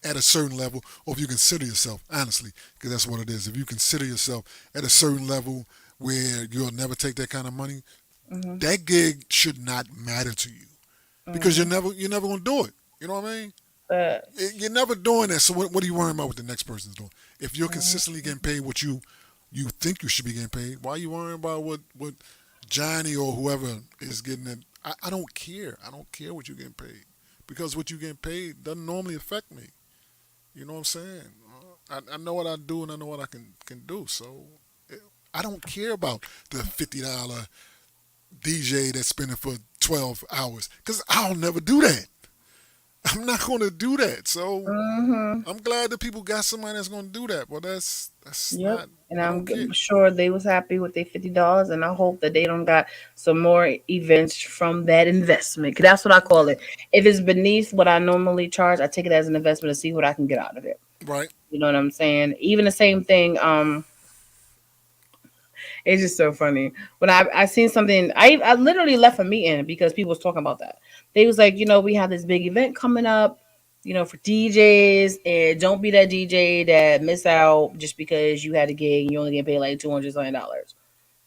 at a certain level, or if you consider yourself, honestly, because that's what it is. If you consider yourself at a certain level where you'll never take that kind of money, Mm-hmm. that gig should not matter to you because Mm-hmm. you're never gonna do it. You know what I mean? But You're never doing that. So what are you worrying about what the next person's doing? If you're consistently mm-hmm. getting paid what you think you should be getting paid, why are you worrying about what Johnny or whoever is getting it? I don't care. I don't care what you're getting paid because what you're getting paid doesn't normally affect me. You know what I'm saying? I know what I do and I know what I can do. So I don't care about the $50 DJ that's spending for 12 hours because I'll never do that. I'm not going to do that. So Mm-hmm. I'm glad that people got somebody that's going to do that. But that's Yep. not. And I don't care. I'm sure they was happy with their $50, and I hope that they don't got some more events from that investment. 'Cause that's what I call Yeah. it. If it's beneath what I normally charge, I take it as an investment to see what I can get out of it. Right. You know what I'm saying? Even the same thing. It's just so funny. When I seen something, I literally left a meeting because people was talking about that. They was like, we have this big event coming up, for DJs, and don't be that DJ that miss out just because you had a gig and you only get paid like $200 something.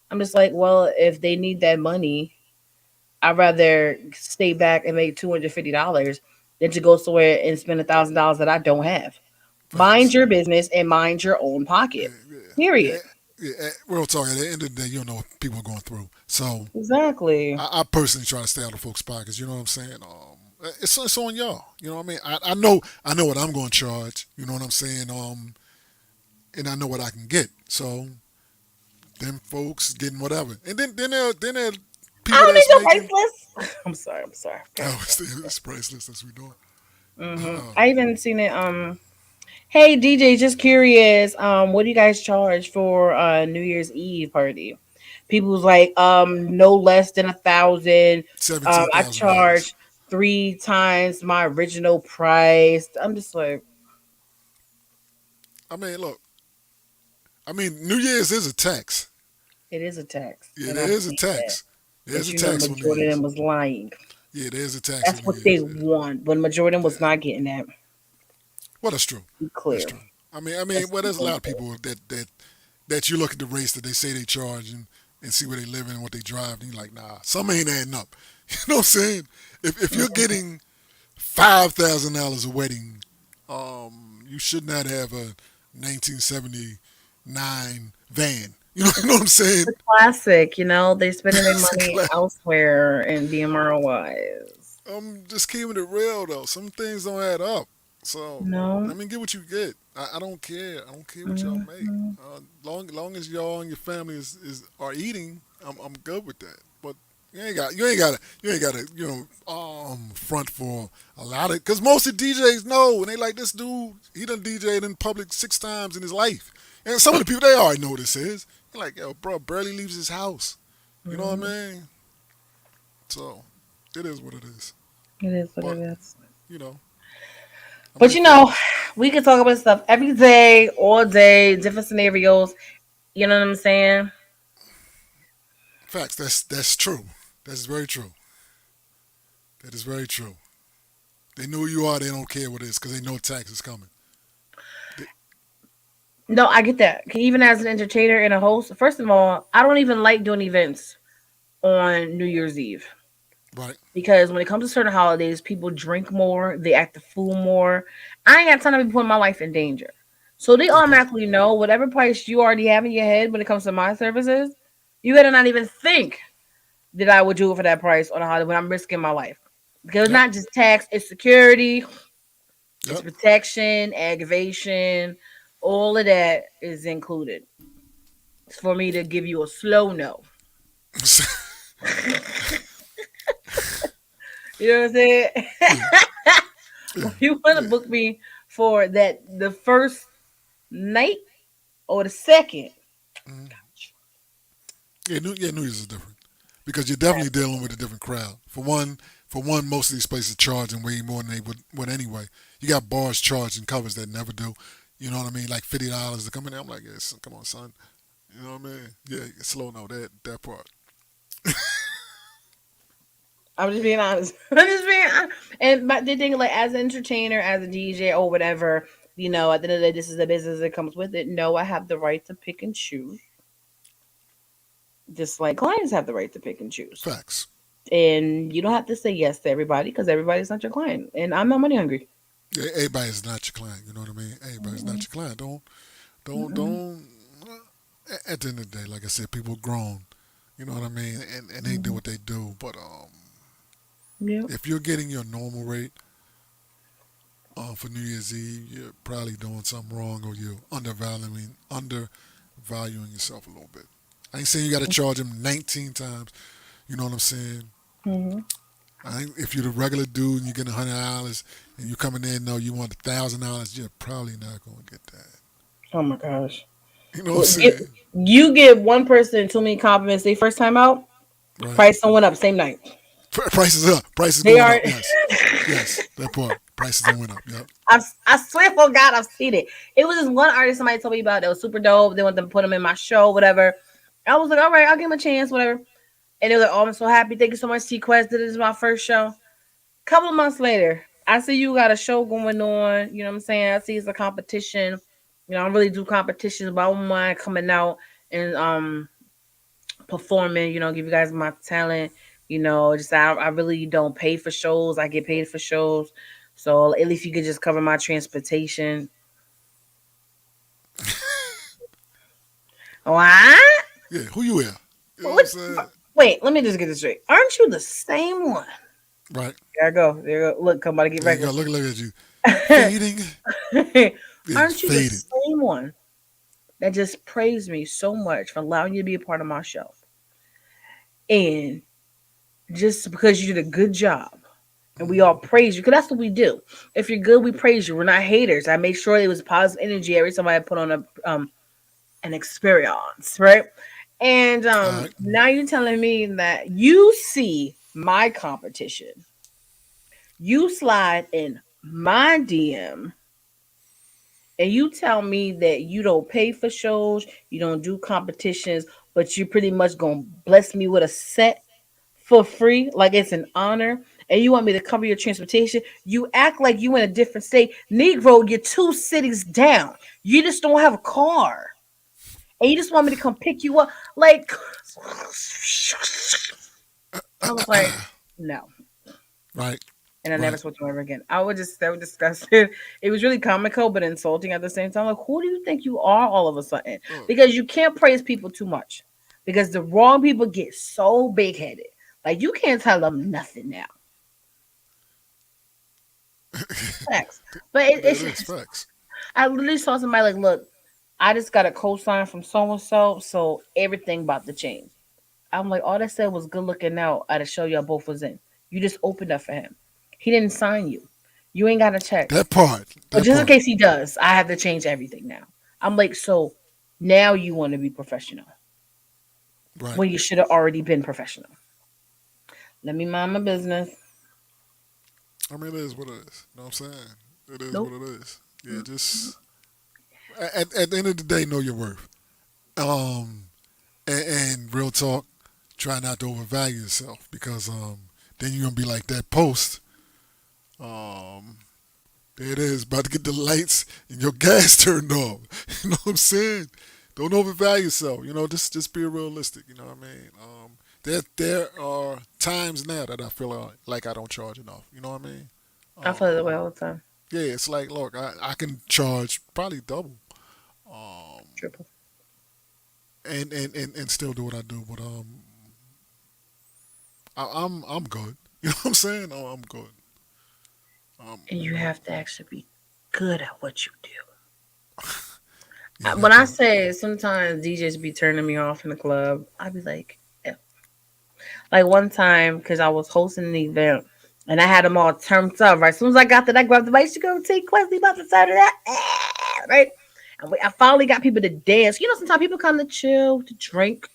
I'm just like, well, if they need that money, I'd rather stay back and make $250 than to go somewhere and spend $1,000 that I don't have. Mind Facts. your business and mind your own Yeah. pocket. Yeah. Period. Yeah. Yeah. Real talk. At the end of the day, you don't know what people are going through. So Exactly. I personally try to stay out of folks' pockets. You know what I'm saying? It's on y'all. You know what I mean? I know what I'm going to charge. You know what I'm saying? And I know what I can get. So them folks getting whatever, and then there I people don't that's need your making. price list. I'm sorry. I'm sorry. Okay. Oh, it's priceless. That's what we doing. I even seen it. Hey DJ, just curious. What do you guys charge for New Year's Eve party? People was like, no less than 1,000. seventeen I thousand dollars. charge 3 times my original price. I'm just like, I mean, look. I mean, New Year's is a tax. it is a tax, Yeah, and there I've is a seen that. tax. There's But a tax the on New majority of them Year's. was lying. Yeah, there's a tax That's on New what they Year's. Yeah, want, but the majority of them was yeah. not getting that. Well, that's true. Be That's clear. true. I mean, Let's well, be there's a lot of clear. people that you look at the race that they say they charge and see where they live and what they drive, and you're like, nah, some ain't adding up. You know what I'm saying? If you're getting $5,000 a wedding, you should not have a 1979 van. You know what I'm saying? Classic, they're spending their It's a money class. elsewhere and DMR wise. Just keeping it real though. Some things don't add up. So I No. mean, get what you get. I don't care. I don't care what y'all make. Mhm. Long as y'all and your family are eating, I'm good with that. But you ain't got to front for a lot of because most of the DJs know and they like this dude. He done DJed in public 6 times in his life, and some of the people they already know what this is. They're like, yo, bro, barely leaves his house. You know what Mhm. I mean? So it is what it is. It is what But it is. you know, I'm But here for it. we can talk about stuff every day, all day, different scenarios. You know what I'm saying? Facts. That's true. That's very true. That is very true. They know who you are. They don't care what it is because they know tax is coming. They, No, I get that. Even as an entertainer and a host, first of all, I don't even like doing events on New Year's Eve. right. Because when it comes to certain holidays, people drink more, they act the fool more. I ain't got time to be putting my life in danger. So they That part. automatically know whatever price you already have in your head when it comes to my services, you better not even think that I would do it for that price on a holiday when I'm risking my life. Because it's Yep. not just tax, it's security, it's Yep. protection, aggravation, all of that is included. It's for me to give you a slow no. You know what I'm saying? yeah. Yeah. You want to Yeah. book me for the first night or the second? Mhm. Yeah. New Year's is different because you're definitely dealing with a different crowd. For one, most of these places charging way more than they would anyway. You got bars charging covers that never do. You know what I mean? Like $50 to come in there. I'm like, yes, come on, son. You know what I mean? Yeah, slow no that part. I'm just being honest. I'm just being honest. And but the thing, like, as an entertainer, as a DJ or whatever, at the end of the day, this is the business that comes with it. No, I have the right to pick and choose, just like clients have the right to pick and choose. Facts. And you don't have to say yes to everybody because everybody's not your client. And I'm not money hungry. Yeah, everybody's not your client. You know what I mean? Everybody's not Mm-mm, your client. Don't, mm-mm, don't. At the end of the day, like I said, people grown. You know what I mean? And they do mm-hmm. what they do. But Yep. if you're getting your normal rate for New Year's Eve, you're probably doing something wrong, or you're undervaluing yourself a little bit. I ain't saying you got to charge them 19 times. You know what I'm saying? Mm-hmm. I think if you're the regular dude and you're getting $100 and you coming in, no, you want $1,000, you're probably not gonna get that. Oh my gosh. You know what I'm Well, saying? you give one person too many compliments they first time out, Right. price went up same night. Prices up. Prices They going are. up. Yes. Yes. That part. Prices don't went up. Yep. I swear for God, I've seen it. It was this one artist somebody told me about that was super dope. They want them to put him in my show, whatever. I was like, all right, I'll give him a chance, whatever. And they were like, oh, I'm so happy. Thank you so much, TQuest. This is my first show. Couple of months later, I see you got a show going on. You know what I'm saying? I see it's a competition. I don't really do competitions, but I don't mind coming out and performing. Give you guys my talent. Just I really don't pay for shows. I get paid for shows, so at least you could just cover my transportation. What? Yeah. Who you are? You know what I'm What? saying? Wait, let me just get this straight. Aren't you the same one? Right. There I go. There you go. Look, come on, get There you go. reckless. Look at you. Fading is Aren't you the faded. same one that just praised me so much for allowing you to be a part of my show? And just because you did a good job and we all praise you, because that's what we do. If you're good, we praise you. We're not haters. I made sure it was positive energy every time I put on an experience, right? And All right. now you're telling me that you see my competition, you slide in my DM, and you tell me that you don't pay for shows, you don't do competitions, but you pretty much gonna bless me with a set for free, like it's an honor, and you want me to cover your transportation. You act like you in a different state. Negro, you're 2 cities down. You just don't have a car. And you just want me to come pick you up. Like, I was like, no. Right. And I never Right. spoke to him ever again. That was disgusting. It was really comical, but insulting at the same time. Like, who do you think you are all of a sudden? Oh. Because you can't praise people too much. Because the wrong people get so big headed. Like, you can't tell them nothing now. Facts. But That it's is just, facts. I literally saw somebody like, look, I just got a cosign from so and so, so everything about to change. I'm like, all that said was good looking out at a show y'all both was in. You just opened up for him. He didn't sign you. You ain't got to check. That part. But That just in part. case he does, I have to change everything now. I'm like, so now you want to be professional Right. when you should have already been professional. Let me mind my business. I mean, it is what it is. You know what I'm saying? It is what Nope. it is. Yeah, just at the end of the day, know your worth. Um, and real talk, try not to overvalue yourself because then you're gonna be like that post. Um, there it is, about to get the lights and your gas turned off. You know what I'm saying? Don't overvalue yourself. Just be realistic. You know what I mean? There are times now that I feel like I don't charge enough. You know what I mean? I feel that way Um, all the time. yeah, it's like, look, I can charge probably double, um, Triple. and still do what I do. But I'm good. You know what I'm saying? Oh, I'm good. And you have to actually be good at what you do. Yeah, When that I part. say sometimes DJs be turning me off in the club, I'd be like, eh. Like one time, because I was hosting an event and I had them all turned up. Right, as soon as I got that, I grabbed the mic. You go take Questley about to start of that, right? And I finally got people to dance. Sometimes people come to chill, to drink,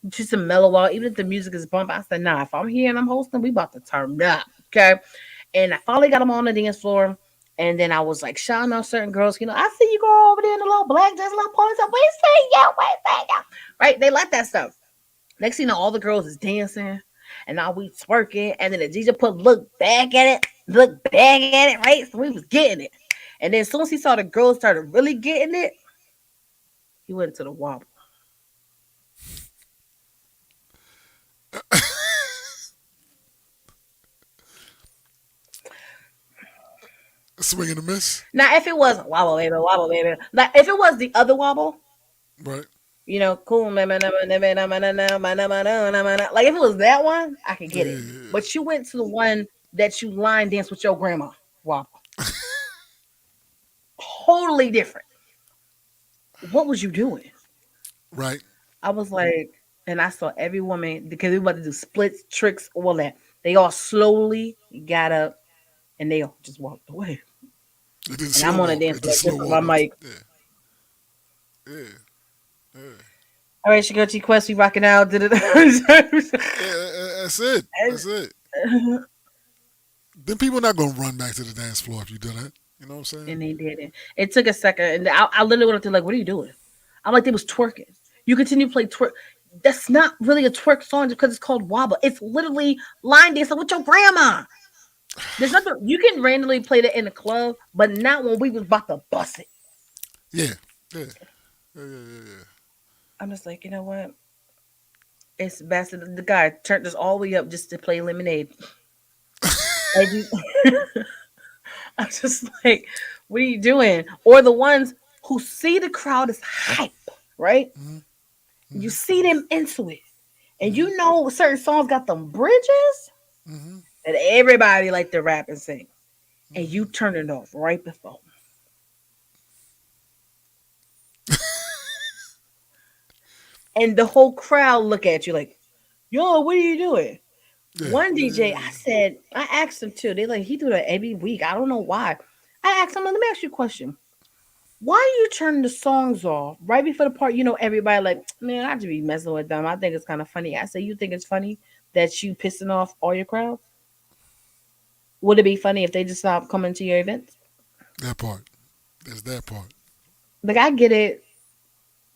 just to mellow out. Even if the music is bumping, I said, nah. If I'm here and I'm hosting, we about to turn up, okay? And I finally got them on the dance floor. And then I was like shouting out certain girls. I see you go over there in the little black dress, little ponytail. We see you. Right? They like that stuff. Next thing you know, all the girls is dancing. and now we twerking, and then the DJ put look back at it, right? So we was getting it. And then as soon as he saw the girls started really getting it, he went to the wobble. Swing and a miss. Now, if it was wobble, baby, like if it was the other wobble, Right. cool, like if it was that one, I could get it. Yeah. But you went to the one that you line dance with your grandma wobble, totally different. What was you doing? Right. I was like, and I saw every woman because we were about to do splits, tricks, all that. They all slowly got up and they all just walked away. It did And slow I'm on a walk. dance It did floor slow just with my walk. mic. Yeah. Yeah. Yeah. All right, Chico T Quest, we rocking out. Did it? Yeah. That's it. That's it. Then people not gonna run back to the dance floor if you do that. You know what I'm saying? And they did it. It took a second, and I literally went up to like, "What are you doing?" I'm like, "They was twerking." You continue to play twerk. That's not really a twerk song just because it's called wobble. It's literally line dancing with your grandma. There's nothing you can randomly play that in the club, but not when we was about to bust it. Yeah. Yeah. Yeah. I'm just like, you know what? It's best that the guy turned us all the way up just to play lemonade. And I'm just like, what are you doing? Or the ones who see the crowd is hype, right? Mm-hmm. You Mm-hmm. see them into it. And Mm-hmm. you know certain songs got them bridges Mm-hmm. that everybody like to rap and sing. And Mm-hmm. you turn it off right before. And the whole crowd look at you like, yo, what are you doing? Yeah. One DJ, Yeah. I asked him too. They like, he do that every week. I don't know why. I asked him, let me ask you a question. Why are you turning the songs off right before the part? Everybody like, man, I just be messing with them. I think it's kind of funny. I say, you think it's funny that you pissing off all your crowds? Would it be funny if they just stopped coming to your events? That part. There's that part. Like, I get it.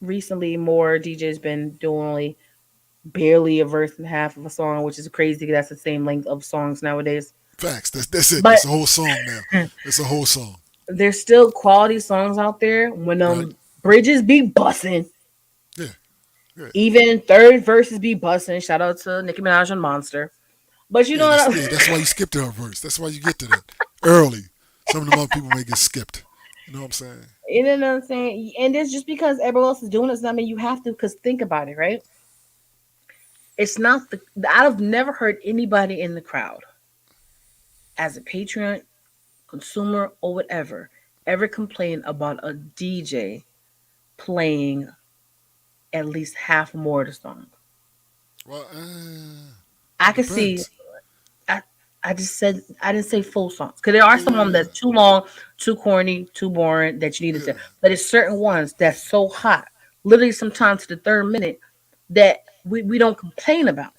Recently, more DJs been doing only barely a verse and a half of a song, which is crazy because that's the same length of songs nowadays. Facts. That's it. But It's a whole song now. It's a whole song. there's still quality songs out there when Right. bridges be bussing. Yeah. Yeah. Even third verses be bussing. Shout out to Nicki Minaj and Monster. But you Yeah. know That's what? yeah. That's why you skip to her verse. That's why you get to that early. Some of them other people may get skipped. You know what I'm saying? You know what I'm saying? And it's just because everyone else is doing it, does not mean you have to. Because think about it, right? It's not the. I've never heard anybody in the crowd, as a Patreon consumer or whatever, ever complain about a DJ playing at least half more of the song. Well, I it could see. depends. I, I just said I didn't say full songs because there are some of them Yeah. that's too long, too corny, too boring that you needed Yeah. to. But it's certain ones that's so hot, literally sometimes to the third minute that we don't complain about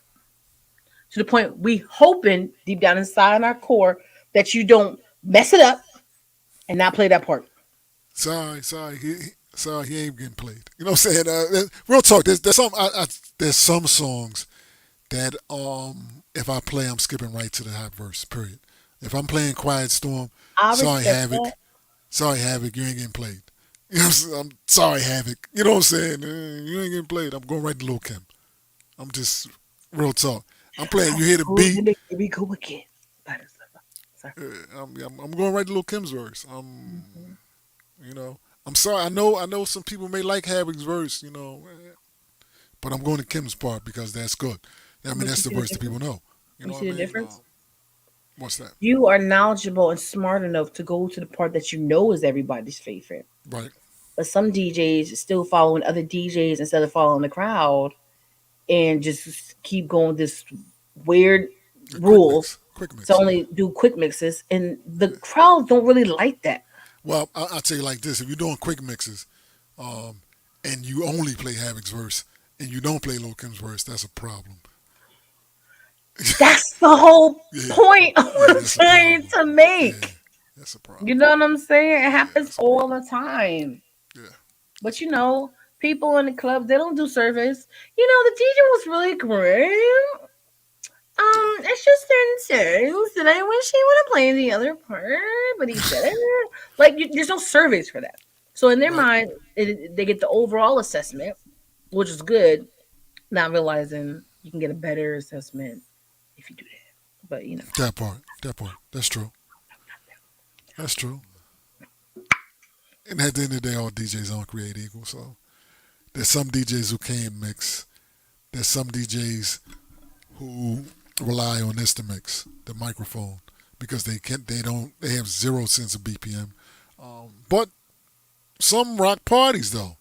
to the point we hoping deep down inside in our core that you don't mess it up and not play that part. Sorry. Sorry, he ain't getting played. You know what I'm saying? Real talk. There's some. There's some songs that if I play, I'm skipping right to the hot verse. Period. If I'm playing Quiet Storm, I sorry respect that. Havoc, sorry Havoc, you ain't getting played. You know what I'm saying? I'm sorry Havoc. You know what I'm saying? You ain't getting played. I'm going right to Lil Kim. I'm just real talk. I'm playing. I You hear the told beat? you to make me go again. Sorry. I'm going right to Lil Kim's verse. You know, I'm sorry. I know some people may like Havoc's verse. You know, but I'm going to Kim's part because that's good. I mean, But you that's the see the verse that people difference. know. You You know what see I the mean? difference. What's that? You are knowledgeable and smart enough to go to the part that you know is everybody's favorite. Right. But some DJs still following other DJs instead of following the crowd and just keep going this weird A quick rule mix. Quick to mix. Yeah. only do quick mixes. And the Yeah. crowd don't really like that. Well, I'll tell you like this: if you're doing quick mixes, um, and you only play Havoc's verse and you don't play Lil Kim's verse, that's a problem. That's the whole Yeah. point Yeah, I'm that's a trying problem. to Yeah, make. that's a You problem. know what I'm saying? It Yeah, happens that's a all problem. the time. Yeah. But people in the club, they don't do service. The DJ was really great. It's just certain songs that I wish he would have played the other part, but he didn't. Like, there's no surveys for that. So in their Right. mind, they get the overall assessment, which is good. Not realizing you can get a better assessment if you do that. But That part. That part. That's true. That's true. And at the end of the day, all DJs aren't created equal. So there's some DJs who can mix. There's some DJs who rely on this to mix the microphone because they have zero sense of BPM. But some rock parties though,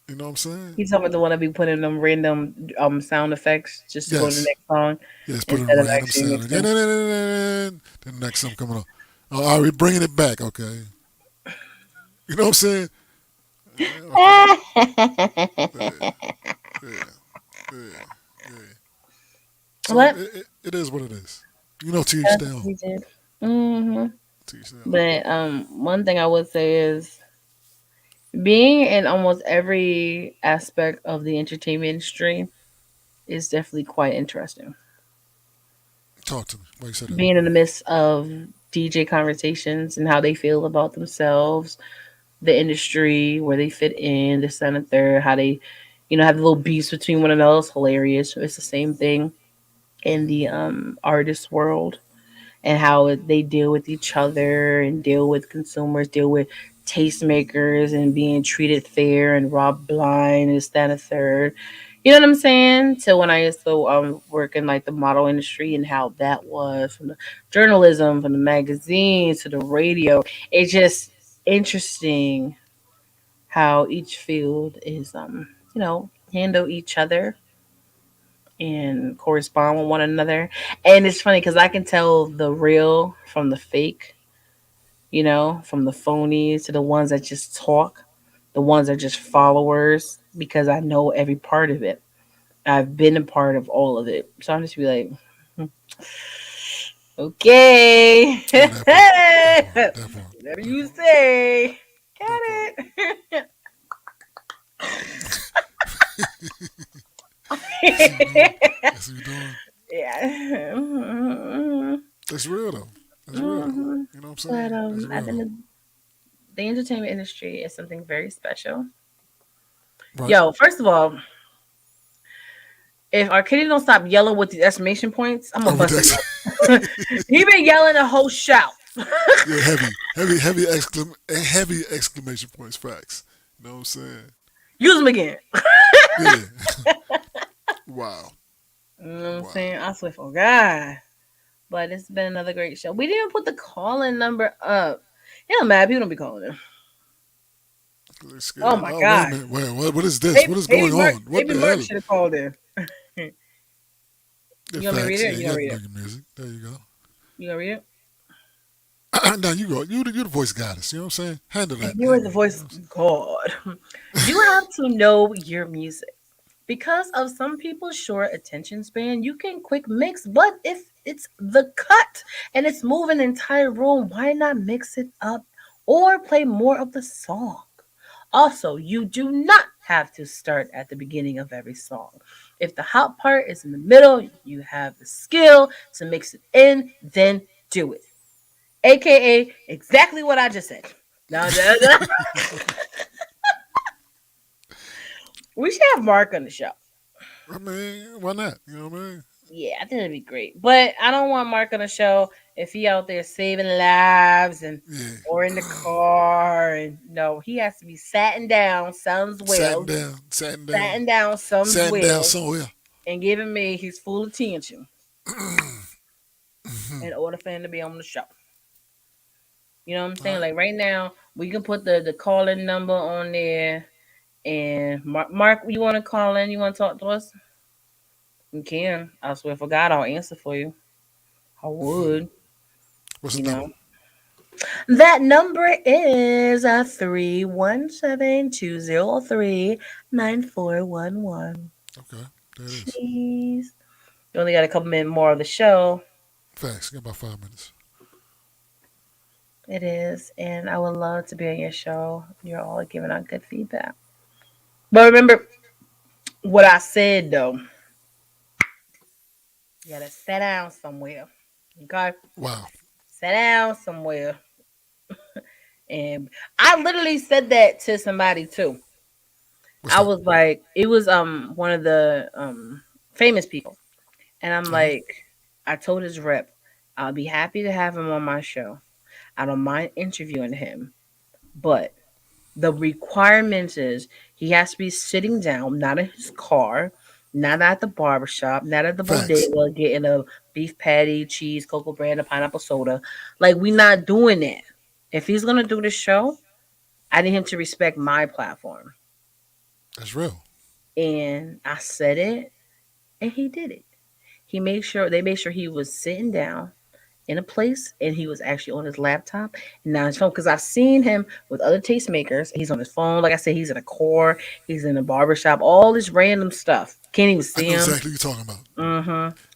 you know what I'm saying? he's talking about the one that be putting them random sound effects just to go to the Yes, next song yes. Put in a instead of random actually sound. mixing. Then the next song coming up. Oh, are we bringing it back? Okay, you know what I'm saying? Okay, yeah, yeah, yeah, yeah. So What? it is what it is. You know, to each their own. We did. Hmm. To each their own. But one thing I would say is being in almost every aspect of the entertainment industry is definitely quite interesting. Talk to me. Why you said that? Being in the midst of DJ conversations and how they feel about themselves, the industry, where they fit in, this and the third, how they, have the little beefs between one another is hilarious. It's the same thing in the artist world and how they deal with each other and deal with consumers, deal with tastemakers and being treated fair and robbed blind and this, that, and the third. You know what I'm saying? So when I used to work in like the model industry and how that was from the journalism, from the magazines to the radio, it's just interesting how each field is handle each other and correspond with one another. And it's funny because I can tell the real from the fake, from the phonies to the ones that just talk, the ones that are just followers, because I know every part of it. I've been a part of all of it. So I'm just be like, "Hmm, okay, Oh, that part. That part. That part. whatever That you part. say. Got That part. it. You see what you doing? That's what you doing. Yeah. Mhm. That's real though. That's real though. Mhm. You know what I'm But saying? That's I've real been though. in the entertainment industry is something very special. Right. Yo, first of all, if our kitty don't stop yelling with these exclamation points, I'm gonna Over bust him Dex. up. He been yelling a whole shout. Yeah, heavy exclamation points. Facts. You know what I'm saying? Use them again. Yeah. Wow. You know what I'm Wow. saying? I swear for God. But it's been another great show. We didn't put the call-in number up. Yeah, mad people don't be calling in. They're Oh scared. my Oh wait a God. minute. What is this? What is going on? What Baby the Mark hell? should have called in. You Yeah, want me to read facts. it? Or Yeah, you you gonna got to read know it? your music. There you go. You gonna read it? Now you go. You the voice goddess. You know what I'm saying? Handle And that. you are Handle the it. You voice know God. You have to know your music. Because of some people's short attention span, you can quick mix, but if it's the cut and it's moving the entire room, why not mix it up or play more of the song? Also, you do not have to start at the beginning of every song. If the hot part is in the middle, you have the skill to mix it in, then do it. AKA exactly what I just said. Now, we should have Mark on the show. I mean, why not? You know what I mean? Yeah, I think it'd be great. But I don't want Mark on the show if he out there saving lives and Yeah. or in the car and no, he has to be satting down Sun's Satin Wells, down. Satin down. satting down Sun's Satin down Wells somewhere. and giving me his full attention Mhm. in order for him to be on the show. You know what I'm All saying? right. Like right now, we can put the call in number on there. And Mark, you want to call in? You want to talk to us? You can. I swear for God, I'll answer for you. I would. What's You the number? know. That number is 317-203-9411. Okay. There it is. Please. You only got a couple minutes more of the show. Facts. Got about 5 minutes. It is. And I would love to be on your show. You're all giving out good feedback. But remember what I said, though. You gotta sit down somewhere. Okay? Wow. Sit down somewhere. And I literally said that to somebody too. What's I that? was like, it was one of the famous people. And I'm Uh huh. like, I told his rep, I'll be happy to have him on my show. I don't mind interviewing him. But the requirement is he has to be sitting down, not in his car, not at the barbershop, not at the Facts. bodega getting a beef patty, cheese, cocoa bread, a pineapple soda. Like, we not doing that. If he's gonna do the show, I need him to respect my platform. That's real. And I said it, and he did it. They made sure he was sitting down in a place and he was actually on his laptop and not his phone. Because I've seen him with other tastemakers. He's on his phone. Like I said, he's in a core, he's in a barbershop, all this random stuff. Can't even I see know him. exactly what you're talking about.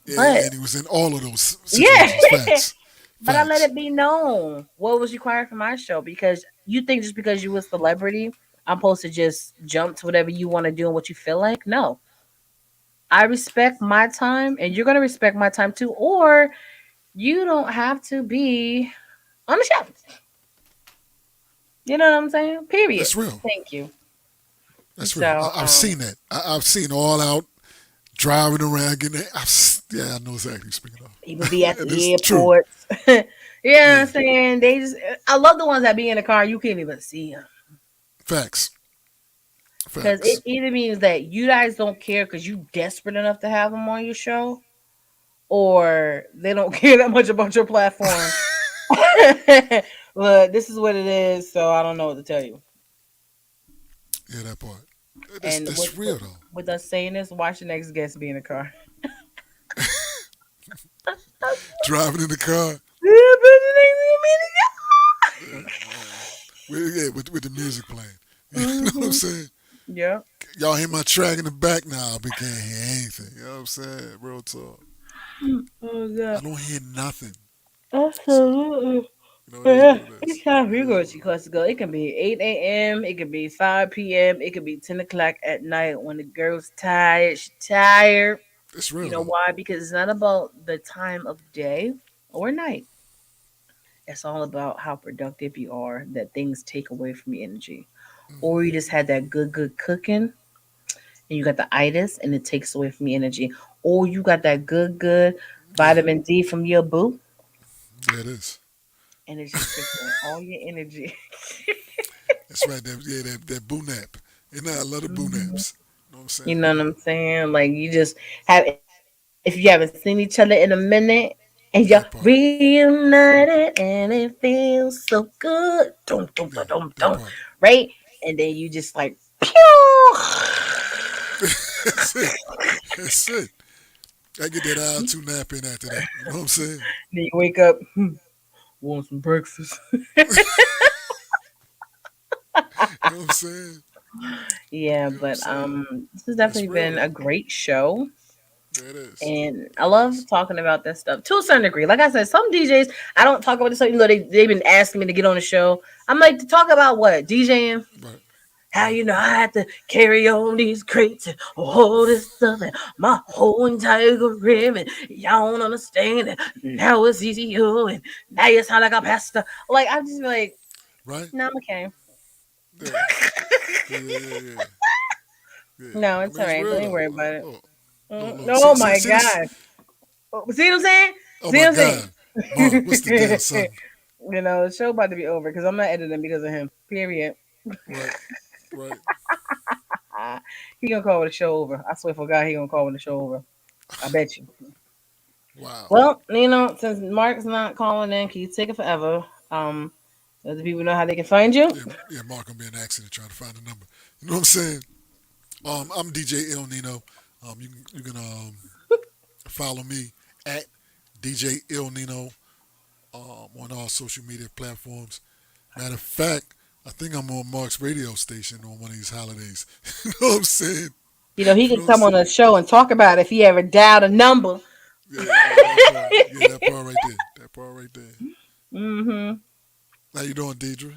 But And he was in all of those yeah. situations. Facts. But I let Facts. it be known what was required for my show, because you think just because you a celebrity, I'm supposed to just jump to whatever you want to do and what you feel like. No. I respect my time and you're gonna respect my time too, or you don't have to be on the show. You know what I'm saying? Period. That's real. Thank you. That's real. So, I've seen that. I've seen all out driving around getting. Yeah, I know exactly what you're speaking of. people be at And the it's true. airports. You know what I'm Yeah. saying? They just, I love the ones that be in the car. You can't even see them. Facts. Because it Facts. either means that you guys don't care because you desperate enough to have them on your show, or they don't care that much about your platform. But this is what it is, so I don't know what to tell you. Yeah, that part. And That's real though. with us saying this, watch the next guest be in the car. Driving in the car. Yeah, but the next guest be in With the music playing. the You know car. what I'm saying? Yeah. Y'all hear my track in the back now? We can't hear anything. You know what I'm saying? Real talk. Oh I god. don't hear nothing. So Absolutely. it is what Yeah. it is. Anytime It you go is to what it Cluster Go, it can be 8 a.m., it could be 5 p.m., it could be 10 o'clock at night when the girl's tired. She's tired. is. It's You real know though. why? Because it's not about the time of day or night. It's all about how productive you are, that things take away from your energy. Or you just had that good cooking and you got the itis and it takes away from your energy. Or you got that good Yeah, vitamin D from your boo yeah, it is. and it just takes away all your energy. That's right. That boo nap. You know, I love the boo Mhm. naps. You know what I'm You saying? know what I'm saying? Like, you just have, if you haven't seen each other in a minute and you're That part. reunited and it feels so good, dum, dum, dum, dum, Yeah, dum, that part. right? And then you just like, pew! That's it. That's it. I get that hour two nap in after that. You know what I'm saying? Then you wake up, want some breakfast. You know what I'm saying? Yeah, You know what I'm but saying? this has It's definitely real been a though. great show. There it is. And I There it love is. talking about this stuff to a certain degree. Like I said, some DJs I don't talk about this stuff. You know, they've been asking me to get on the show. I'm like, to talk about what? DJing? Right. How Right. you know I had to carry on these crates and all this stuff and my whole entire career and y'all don't understand it. Now it's ECU and now you sound like a pastor. Like I'm just like, Right. no, I'm okay. Yeah. Yeah. Yeah. Yeah. Yeah. Yeah. No, I it's mean, all it's right. real Don't even though. worry about it. Look. Look. Look. Oh See. my See this. god. See what I'm saying? Oh See my what I'm saying? God. Mark, what's the deal, son? You know, the show about to be over because I'm not editing because of him. Period. Right. Right. He gonna call the show over. I swear for God, he gonna call when the show over. I bet you. Wow. Well, you know, since Mark's not calling in, can you take it forever? Let the people know how they can find you. Yeah. Yeah. Mark gonna be in an accident trying to find the number. You know what I'm saying? I'm DJ El Nino. You can follow me at DJ El Nino on all social media platforms. Matter of fact, I think I'm on Mark's radio station on one of these holidays. You know what I'm saying? You know, he You can know what I'm come on saying? the show and talk about it if he ever dialed a number. Yeah, yeah, that part. Yeah, that part right there. That part right there. Mm-hmm. How you doing, Deidre?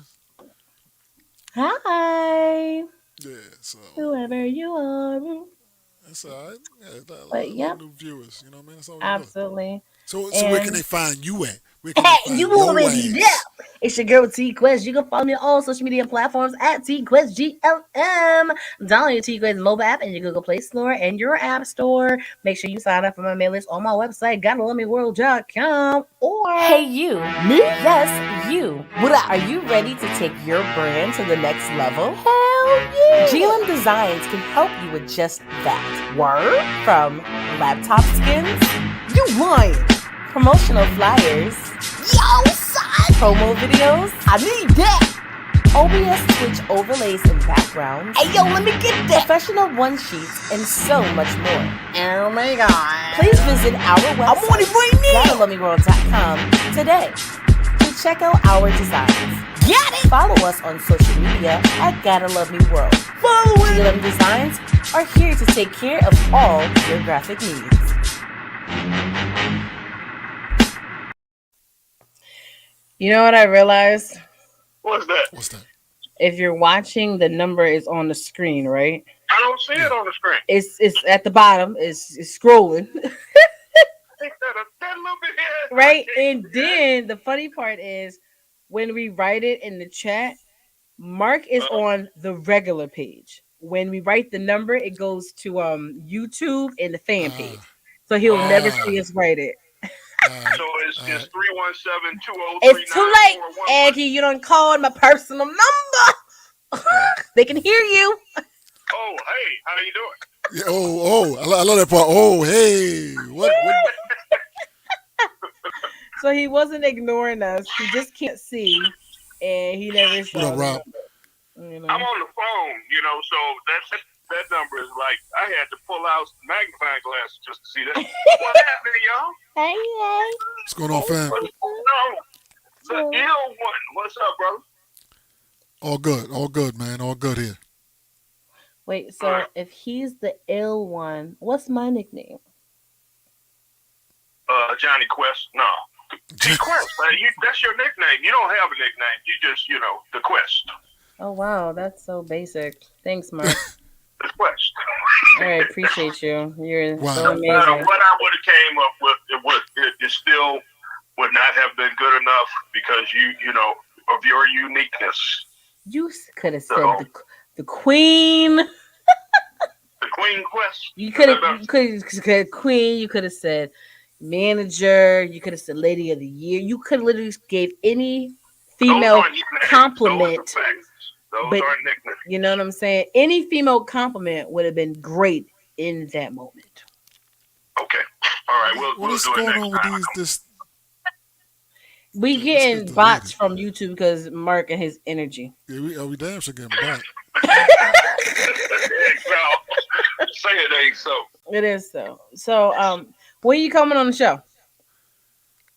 Hi, Yeah, so whoever you are. That's all right. Yeah, But a lot yeah, of new viewers. You know what I mean? That's all we want. absolutely. So where can And they find you at? Where can they you find your already know. ass? It's your girl T Quest. You can follow me on all social media platforms at TQuestGLM. Download your T Quest mobile app in your Google Play Store and your App Store. Make sure you sign up for my mail list on my website, GottaLoveMeWorld.com. Or Hey, you. me. Yes, you. What up? Are you ready to take your brand to the next level? Hell yeah. GLM Designs can help you with just that. Word? From laptop skins, You lying. promotional flyers, Yo, son. promo videos, I need that. OBS Twitch overlays and backgrounds, Hey, yo, let me get that. professional one-sheets, and so much more. Oh my god. Please visit our I'm on it website, right now. GottaLoveMeWorld.com today to check out our designs. Got it. Follow us on social media at Gotta Love Me World. Follow it. GLM Designs are here to take care of all your graphic needs. You know what I realized? What's that? What's that? If you're watching, the number is on the screen, right? I don't see it on the screen. It's at the bottom. It's scrolling, That little bit here. right? And then the funny part is when we write it in the chat, Mark is on the regular page. When we write the number, it goes to YouTube and the fan page. So he'll never see us write it. So it's 317-203-9411. It's too late, Aggie. You done called my personal number. They can hear you. Oh, hey, how you doing? Yeah, I love that part. Oh, hey, what? So he wasn't ignoring us. He just can't see, and he never What saw up, the Rob? number, you know. I'm on the phone, so that number is like I had to pull out magnifying glasses just to see that. What's happening, y'all? Hey, hey. What's going on, fam? No, the ill one. What's up, brother? All good, man. All good here. Wait, so if he's the ill one, what's my nickname? Johnny Quest. No, T-Quest. That's your nickname. You don't have a nickname. You just, the Quest. Oh wow, that's so basic. Thanks, Mark. The Quest. I appreciate you. You're Wow. so No amazing. matter what I would have came up with, it still would not have been good enough because of your uniqueness. You could have said the queen. The Queen Quest. You could have queen. You could have said manager. You could have said lady of the year. You could literally gave any female compliment. Those are facts. Those But- aren't nicknames. You know what I'm saying? Any female compliment would have been great in that moment. Okay. All right. What We'll is do it going next on with time. this? We Let's getting get bots deleted. from YouTube because Mark and his energy. Yeah, we damn sure getting back. No, say it ain't so. It is so. So, when you coming on the show?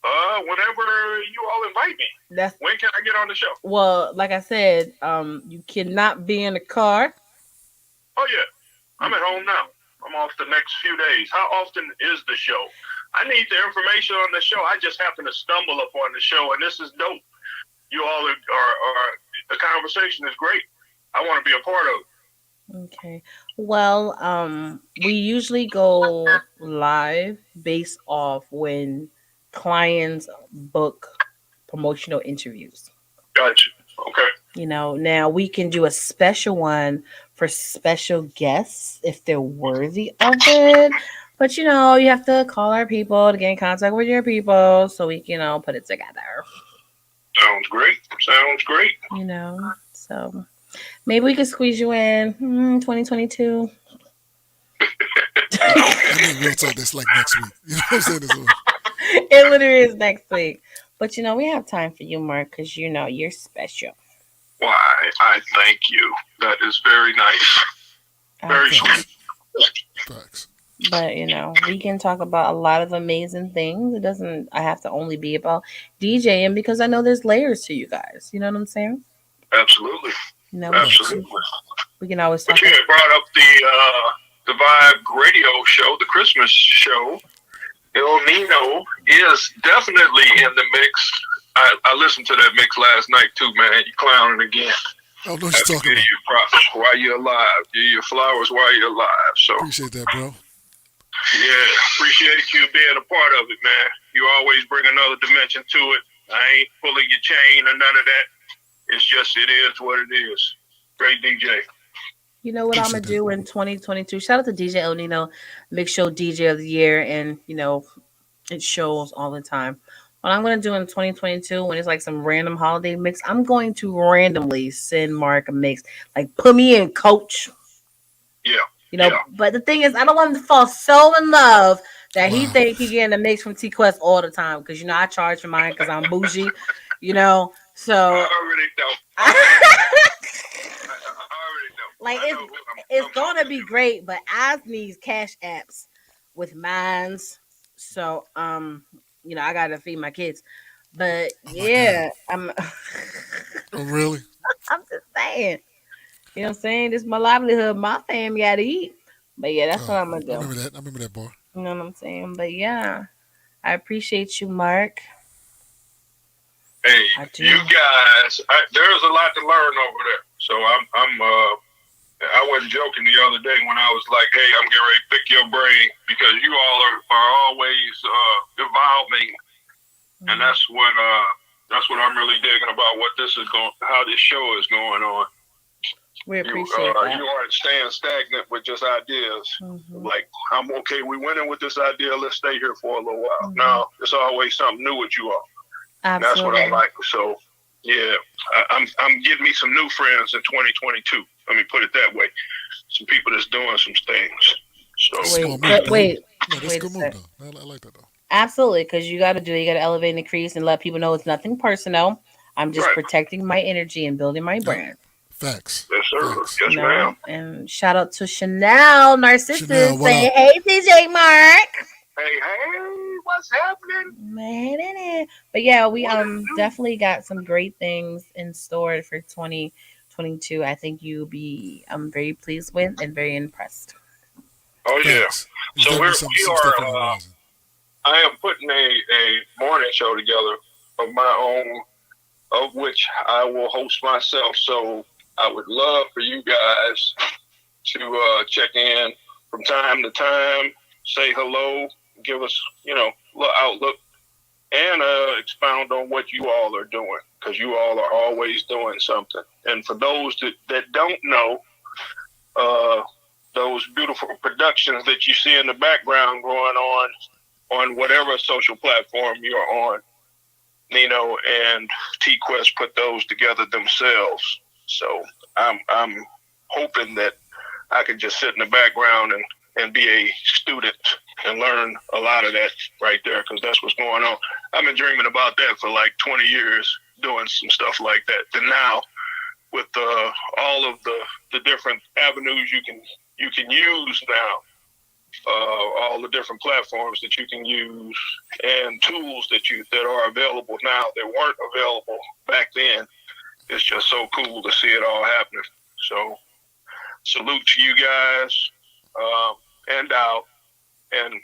Whenever you all invite me. That's When can I get on the show? well, like I said, you cannot be in the car. Oh yeah, I'm at home now. I'm off the next few days. How often is the show? I need the information on the show. I just happen to stumble upon the show, and this is dope. You all are the conversation is great. I want to be a part of it. Okay. Well, we usually go live based off when clients book promotional interviews. Gotcha. Okay. Now we can do a special one for special guests if they're worthy of it. But you have to call our people to get in contact with your people so we can, put it together. Sounds great. So maybe we could squeeze you in 2022. I mean, real talk. That's like next week. You know what I'm saying? It literally is next week. But we have time for you, Mark, because you're special. Why, I thank you. That is very nice. Very sweet. Facts. But we can talk about a lot of amazing things. It doesn't I have to only be about DJing because I know there's layers to you guys. You know what I'm saying? Absolutely. Absolutely. We can always talk But you had brought up the Vibe radio show, the Christmas show. El Nino is definitely in the mix. I listened to that mix last night too, man. You clowning again. I don't know what Have you're to talking give about. you props while you're alive. Give you flowers while you're alive. So, Appreciate that, bro. yeah, appreciate you being a part of it, man. You always bring another dimension to it. I ain't pulling your chain or none of that. It's just, it is what it is. Great DJ. You know what I'm gonna Appreciate that. do in 2022? Shout out to DJ El Nino, Mix Show DJ of the Year, and it shows all the time. What I'm gonna do in 2022 when it's like some random holiday mix, I'm going to randomly send Mark a mix. Like put me in, coach. Yeah, But the thing is, I don't want him to fall so in love that he Wow. think he getting a mix from TQuest all the time. Because I charge for mine because I'm bougie. So I already know. I already know. like I it's know who it's I'm gonna talking be to. great, but I need cash apps with mines. So I gotta feed my kids. But Oh my God. yeah, I'm Oh really? I'm just saying. You know what I'm saying? This is my livelihood. My family gotta eat. But yeah, that's Oh, what I'm gonna I do. remember that. I remember that, boy. You know what I'm saying? But yeah, I appreciate you, Mark. Hey, I do. you guys, there's a lot to learn over there. So I wasn't joking the other day when I was like, hey, I'm getting ready to pick your brain because you all are always evolving, and that's what I'm really digging about what this is going, how this show is going on. We You appreciate that. you aren't staying stagnant with just ideas. Mhm. Like, I'm okay, we went in with this idea, let's stay here for a little while. Mhm. No, it's always something new with you all. And that's what I Absolutely. like. So yeah, I'm getting me some new friends in 2022. Let me put it that way. Some people that's doing some things. So Small Wait, move, but though. wait, No, that's a wait a good move, sec. though. I like that, though. Absolutely, because you got to elevate and increase and let people know it's nothing personal. I'm just right, protecting my energy and building my Yep. brand. Facts. yes sir, Facts. yes ma'am. And shout out to Chanel Chanel, Narcissus what saying, up? "Hey, DJ Mark." Hey, what's happening? But yeah, we What it do? definitely got some great things in store for 2022. I think you'll be very pleased with and very impressed. Oh yeah. Facts. There's So definitely we some stuff on the are. horizon. I am putting a morning show together of my own, of which I will host myself. So I would love for you guys to check in from time to time, say hello, give us, a little outlook, and expound on what you all are doing, because you all are always doing something. And for those that don't know, uh, those beautiful productions that you see in the background going on whatever social platform you're on, Nino and TQuest put those together themselves. So I'm hoping that I can just sit in the background and be a student and learn a lot of that right there, because that's what's going on. I've been dreaming about that for like 20 years, doing some stuff like that. And now with all of the different avenues you can use now, all the different platforms that you can use and tools that are available now that weren't available back then. It's just so cool to see it all happening. So salute to you guys, and out, and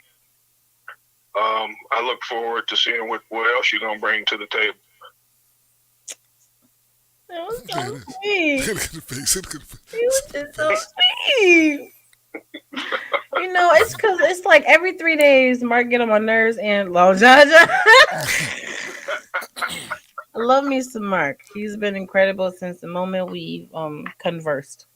I look forward to seeing what else you're gonna bring to the table. That was Yeah, so it is. sweet. Look at the face. Look at the He was face. Look at just the so face. sweet. It's because it's like every 3 days, Mark get on my nerves and Long Jaja. I love me some Mark. He's been incredible since the moment we conversed.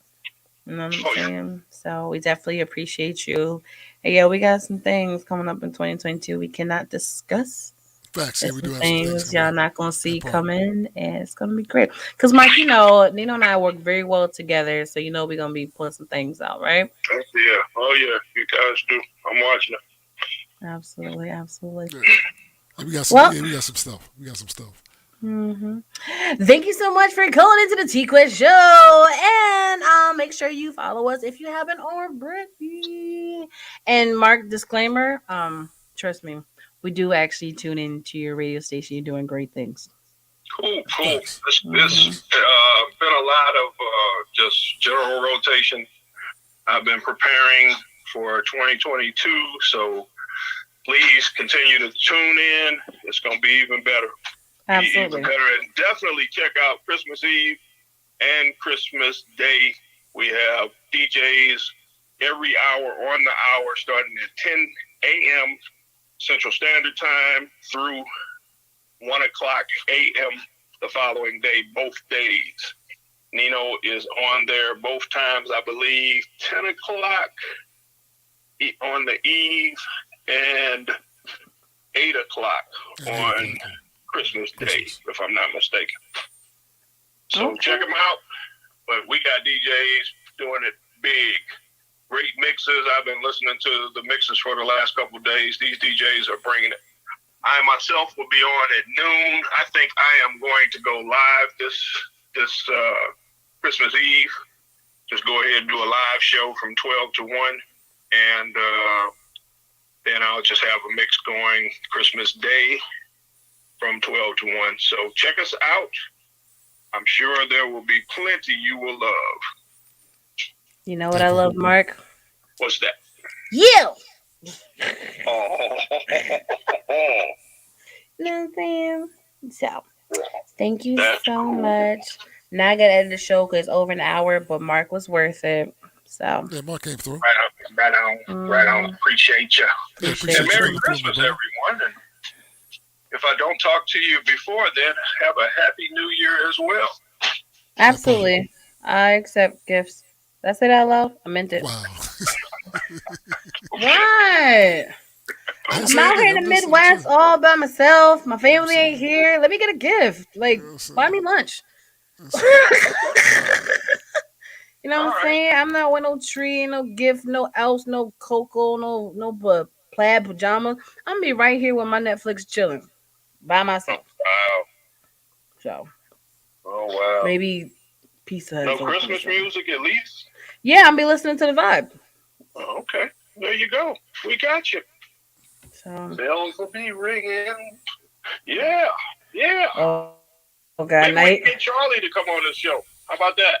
You know what I'm Oh yeah, saying? So we definitely appreciate you. And yeah, we got some things coming up in 2022 we cannot discuss. Facts. Yeah, There's we some do have some things things coming y'all up. not gonna That see part. coming, and it's gonna be great. Cause Mark, Nino and I work very well together, so we're gonna be pulling some things out, right? yeah, oh yeah, you guys do. I'm watching it. Absolutely, absolutely. Yeah. Yeah, we got some. Well, Yeah, we got some stuff. We got some stuff. thank you so much for calling into the T-Quest show. And make sure you follow us if you haven't already. And Mark, disclaimer, trust me, we do actually tune into your radio station. You're doing great things. Cool. Facts. This been a lot of just general rotation. I've been preparing for 2022, so please continue to tune in. It's going to be even better. Be even Absolutely. better. And definitely check out Christmas Eve. and Christmas Day. We have DJs every hour on the hour, starting at 10 a.m. Central Standard Time through 1 o'clock a.m. the following day, both days. Nino is on there both times, I believe, 10 o'clock on the eve and 8 o'clock And 8 o'clock. on Christmas Day, Christmas. if I'm not mistaken. So Okay. check them out. But we got DJs doing it big. Great mixes. I've been listening to the mixes for the last couple of days. These DJs are bringing it. I myself will be on at noon. I think I am going to go live this Christmas Eve. Just go ahead and do a live show from 12 to 1. And then I'll just have a mix going Christmas Day from 12 to 1. So check us out. I'm sure there will be plenty you will love. You know what I love, Mark? What's that? You. Oh. You know what I'm saying? So, thank you so much. Now I gotta end the show because it's over an hour, but Mark was worth it. So, Yeah, Mark came through. Right on. Appreciate you. Yeah, appreciate And Merry you coming through, Christmas, my brother. everyone. And if I don't talk to you before then, have a happy new year as well. absolutely, I accept gifts. Did I say that out loud? I meant it. Wow. What? I ain't I'm saying out here in that. the I'm just Midwest saying. all by myself. My family saying. ain't here. Let me get a gift. Like, You know what I'm buy saying? me lunch. That's it. You know All what I'm right. saying? I'm not with no tree, no gift, no else, no cocoa, no plaid pajamas. I'm gonna be right here with my Netflix chilling by myself. Wow. So Oh, wow. maybe Pizza Hut. No is open or Christmas something. music at least? Yeah, I'm be listening to the vibe. Oh, okay. There you go. We got you. So Bells will be ringing. Yeah. Yeah. oh god, Maybe we night. can get Charlie to come on this show. How about that?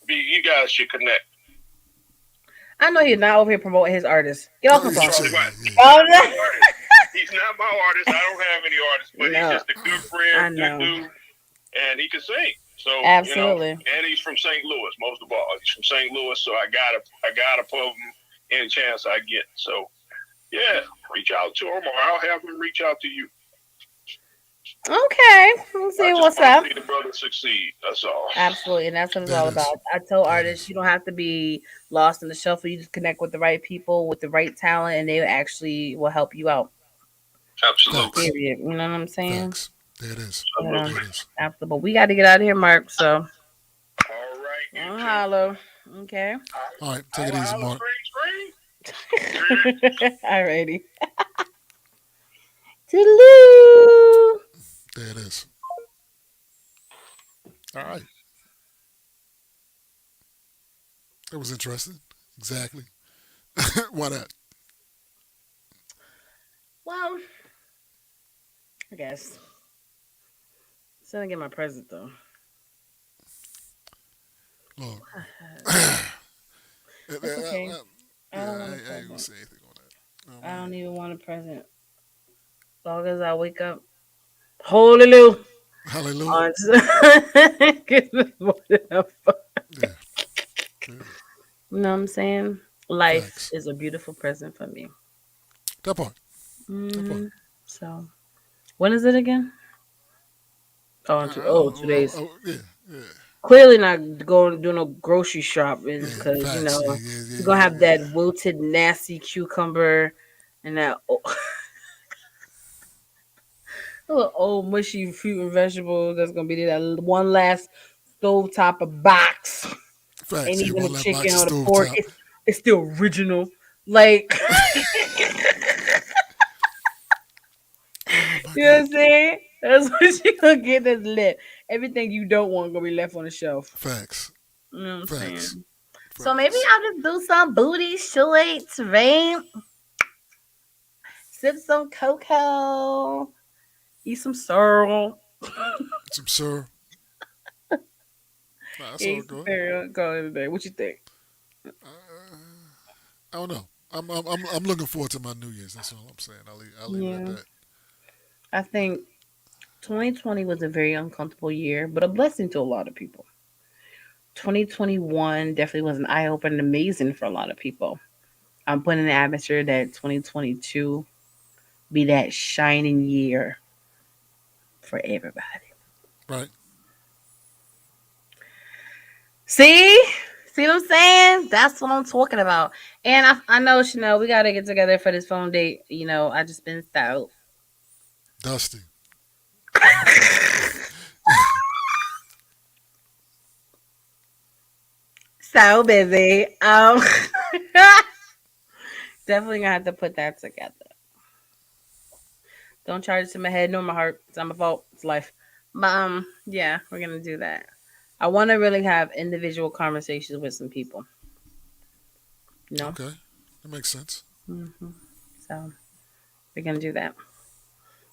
You guys should connect. I know he's not over here promoting his artist. Get off Oh, my yeah, phone. Charlie yeah, White. yeah. Oh, He's not my artist. He's not my artist. I don't have any artists, but he's no, just a good I friend, good know. dude, and he can sing. So Absolutely. and he's from St. Louis, most of all. He's from St. Louis, so I gotta put him any chance I get. So yeah, reach out to him, or I'll have him reach out to you. Okay, we'll I see just what's want up. to see the brother succeed. That's all. Absolutely, and that's what it's That all is. about. I tell That artists is. you don't have to be lost in the shuffle. You just connect with the right people with the right talent, and they actually will help you out. Absolutely. Facts. Period. You know what I'm saying? Facts. There it is. You know, There it is. absolutely. But we got to get out of here, Mark. So All right, you I'll two. holler. Okay. All right, take it easy, Holla, Mark. scream. Alrighty. Toodaloo. There it is. All right. That was interesting. Exactly. Why not? Well, I guess. Still gonna get my present though. Look. It's okay. I don't Yeah, want a I ain't gonna present. say anything on that. I don't even want a present. As long as I wake up. Hallelujah. Hallelujah. On Christmas morning. Yeah. Yeah. You know what I'm saying? Life Facts. is a beautiful present for me. That part. That part. hmm So, when is it again? Oh, I, I oh, don't, 2 days. yeah. Yeah. Clearly not going to do no grocery shopping Yeah. because Facts. Yeah. you're gonna have Yeah. that wilted, nasty cucumber and that little old mushy fruit and vegetable that's gonna be there. That one last stovetop of box. Facts. Ain't Yeah. even the One left chicken box of or the stove pork. top. It's the original. Like Oh my you know what God. I'm saying? That's what you gonna get that's lit. Everything you don't want gonna be left on the shelf. Facts. You know what I'm Facts. saying? So maybe Facts. I'll just do some booty shorts, right? Sip some cocoa, eat some sorrel, Some sir. Nah, that's all eat some good. cereal. Call it a day. What you think? I don't know. I'm looking forward to my New Year's. That's all I'm saying. I'll leave it at Yeah, that. I think 2020 was a very uncomfortable year, but a blessing to a lot of people. 2021 definitely was an eye opener and amazing for a lot of people. I'm putting in the atmosphere that 2022 be that shining year for everybody. Right. See? See what I'm saying? That's what I'm talking about. And I know, Chanel, we got to get together for this phone date. I just been Dusty. so busy. Definitely gonna have to put that together. Don't charge it to my head nor my heart. It's not my fault. It's life. But yeah, we're gonna do that. I want to really have individual conversations with some people. You know. Okay. That makes sense. hmm So we're gonna do that.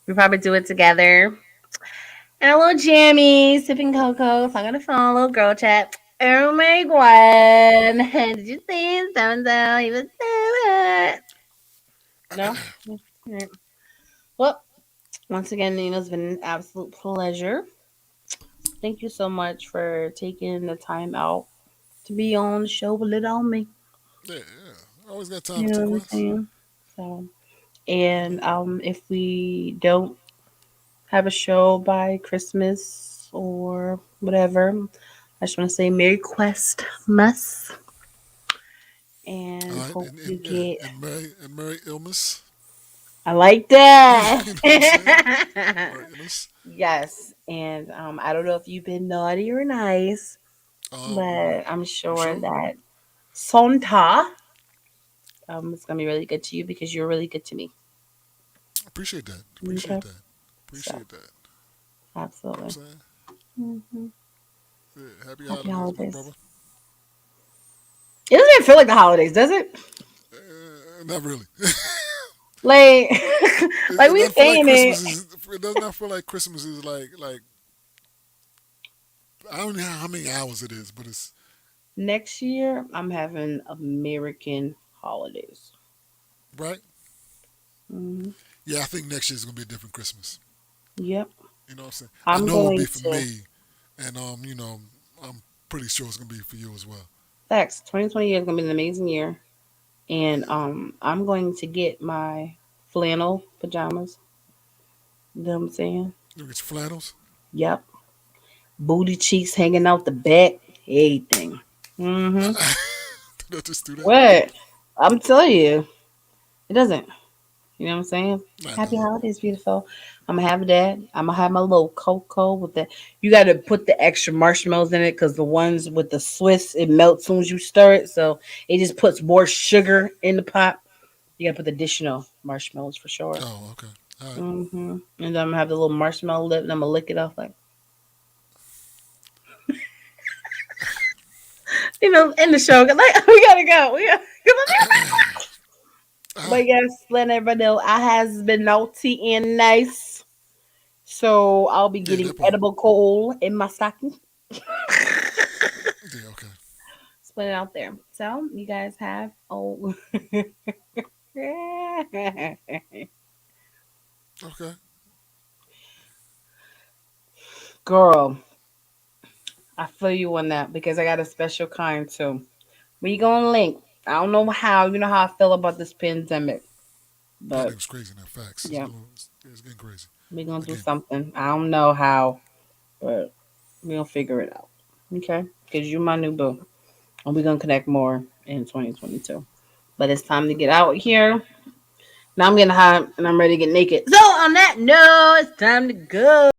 We probably do it together. And a little jammy, sipping cocoa, talking on the phone, a little girl chat. Oh my god! Did you see so and so? He was so no. Alright. Well, once again, it's been an absolute pleasure. Thank you so much for taking the time out to be on the show with Little on me. Yeah, yeah. Always got time You for know T what I'm Quest. saying? So, You know. and if we don't have a show by Christmas or whatever, I just want to say Merry Questmas All and right, hope you yeah, get. and Merry Illness. I like You that. know what I'm saying? Merry Illness. Yes, and I don't know if you've been naughty or nice, but I'm You sure sure? that Sonta is gonna be really good to you because you're really good to me. Appreciate that. Okay, Appreciate that. so Appreciate that. You know what I'm absolutely. saying? hmm Yeah, happy Happy holidays, my brother. holidays. It doesn't even feel like the holidays, does it? Not really. Like, like It we doesn't feel like saying it Christmas is. It does not feel like Christmas is like I don't know how many hours it is, but it's next year. I'm having American holidays. right. hmm Yeah, I think next year is gonna be a different Christmas. Yep, You know what I'm saying? I I'm know it'll going be for to me, and I'm pretty sure it's gonna be for you as well. facts. 2020 is gonna be an amazing year, and I'm going to get my flannel pajamas. You know what I'm saying? You get your flannels. Yep, booty cheeks hanging out the back, everything. Mm-hmm. They'll just do that. What? I'm telling you, it doesn't. You know what I'm saying? I Happy don't. holidays, beautiful. I'm gonna have that. I'm gonna have my little cocoa with that. You got to put the extra marshmallows in it because the ones with the Swiss it melts as soon as you stir it, so it just puts more sugar in the pot. You gotta put the additional marshmallows for sure. Oh, okay. All right. And then I'm gonna have the little marshmallow lip, and I'm gonna lick it off like in the show. Like we gotta go. All But right. yes, letting everybody know I has been naughty and nice. So I'll be Yeah, getting that part. edible coal in my stocking. Yeah, okay. Let's put it out there. So you guys have Okay. girl, I feel you on that because I got a special kind too. We gonna link. I don't know how. You know how I feel about this pandemic, but Pandemic's crazy now. Facts. yeah, It's getting crazy we gonna do again. something. I don't know how, but we gonna figure it out. Okay, because you my new boo, and we gonna connect more in 2022. But it's time to get out here. Now I'm getting hot and I'm ready to get naked. So on that note, it's time to go.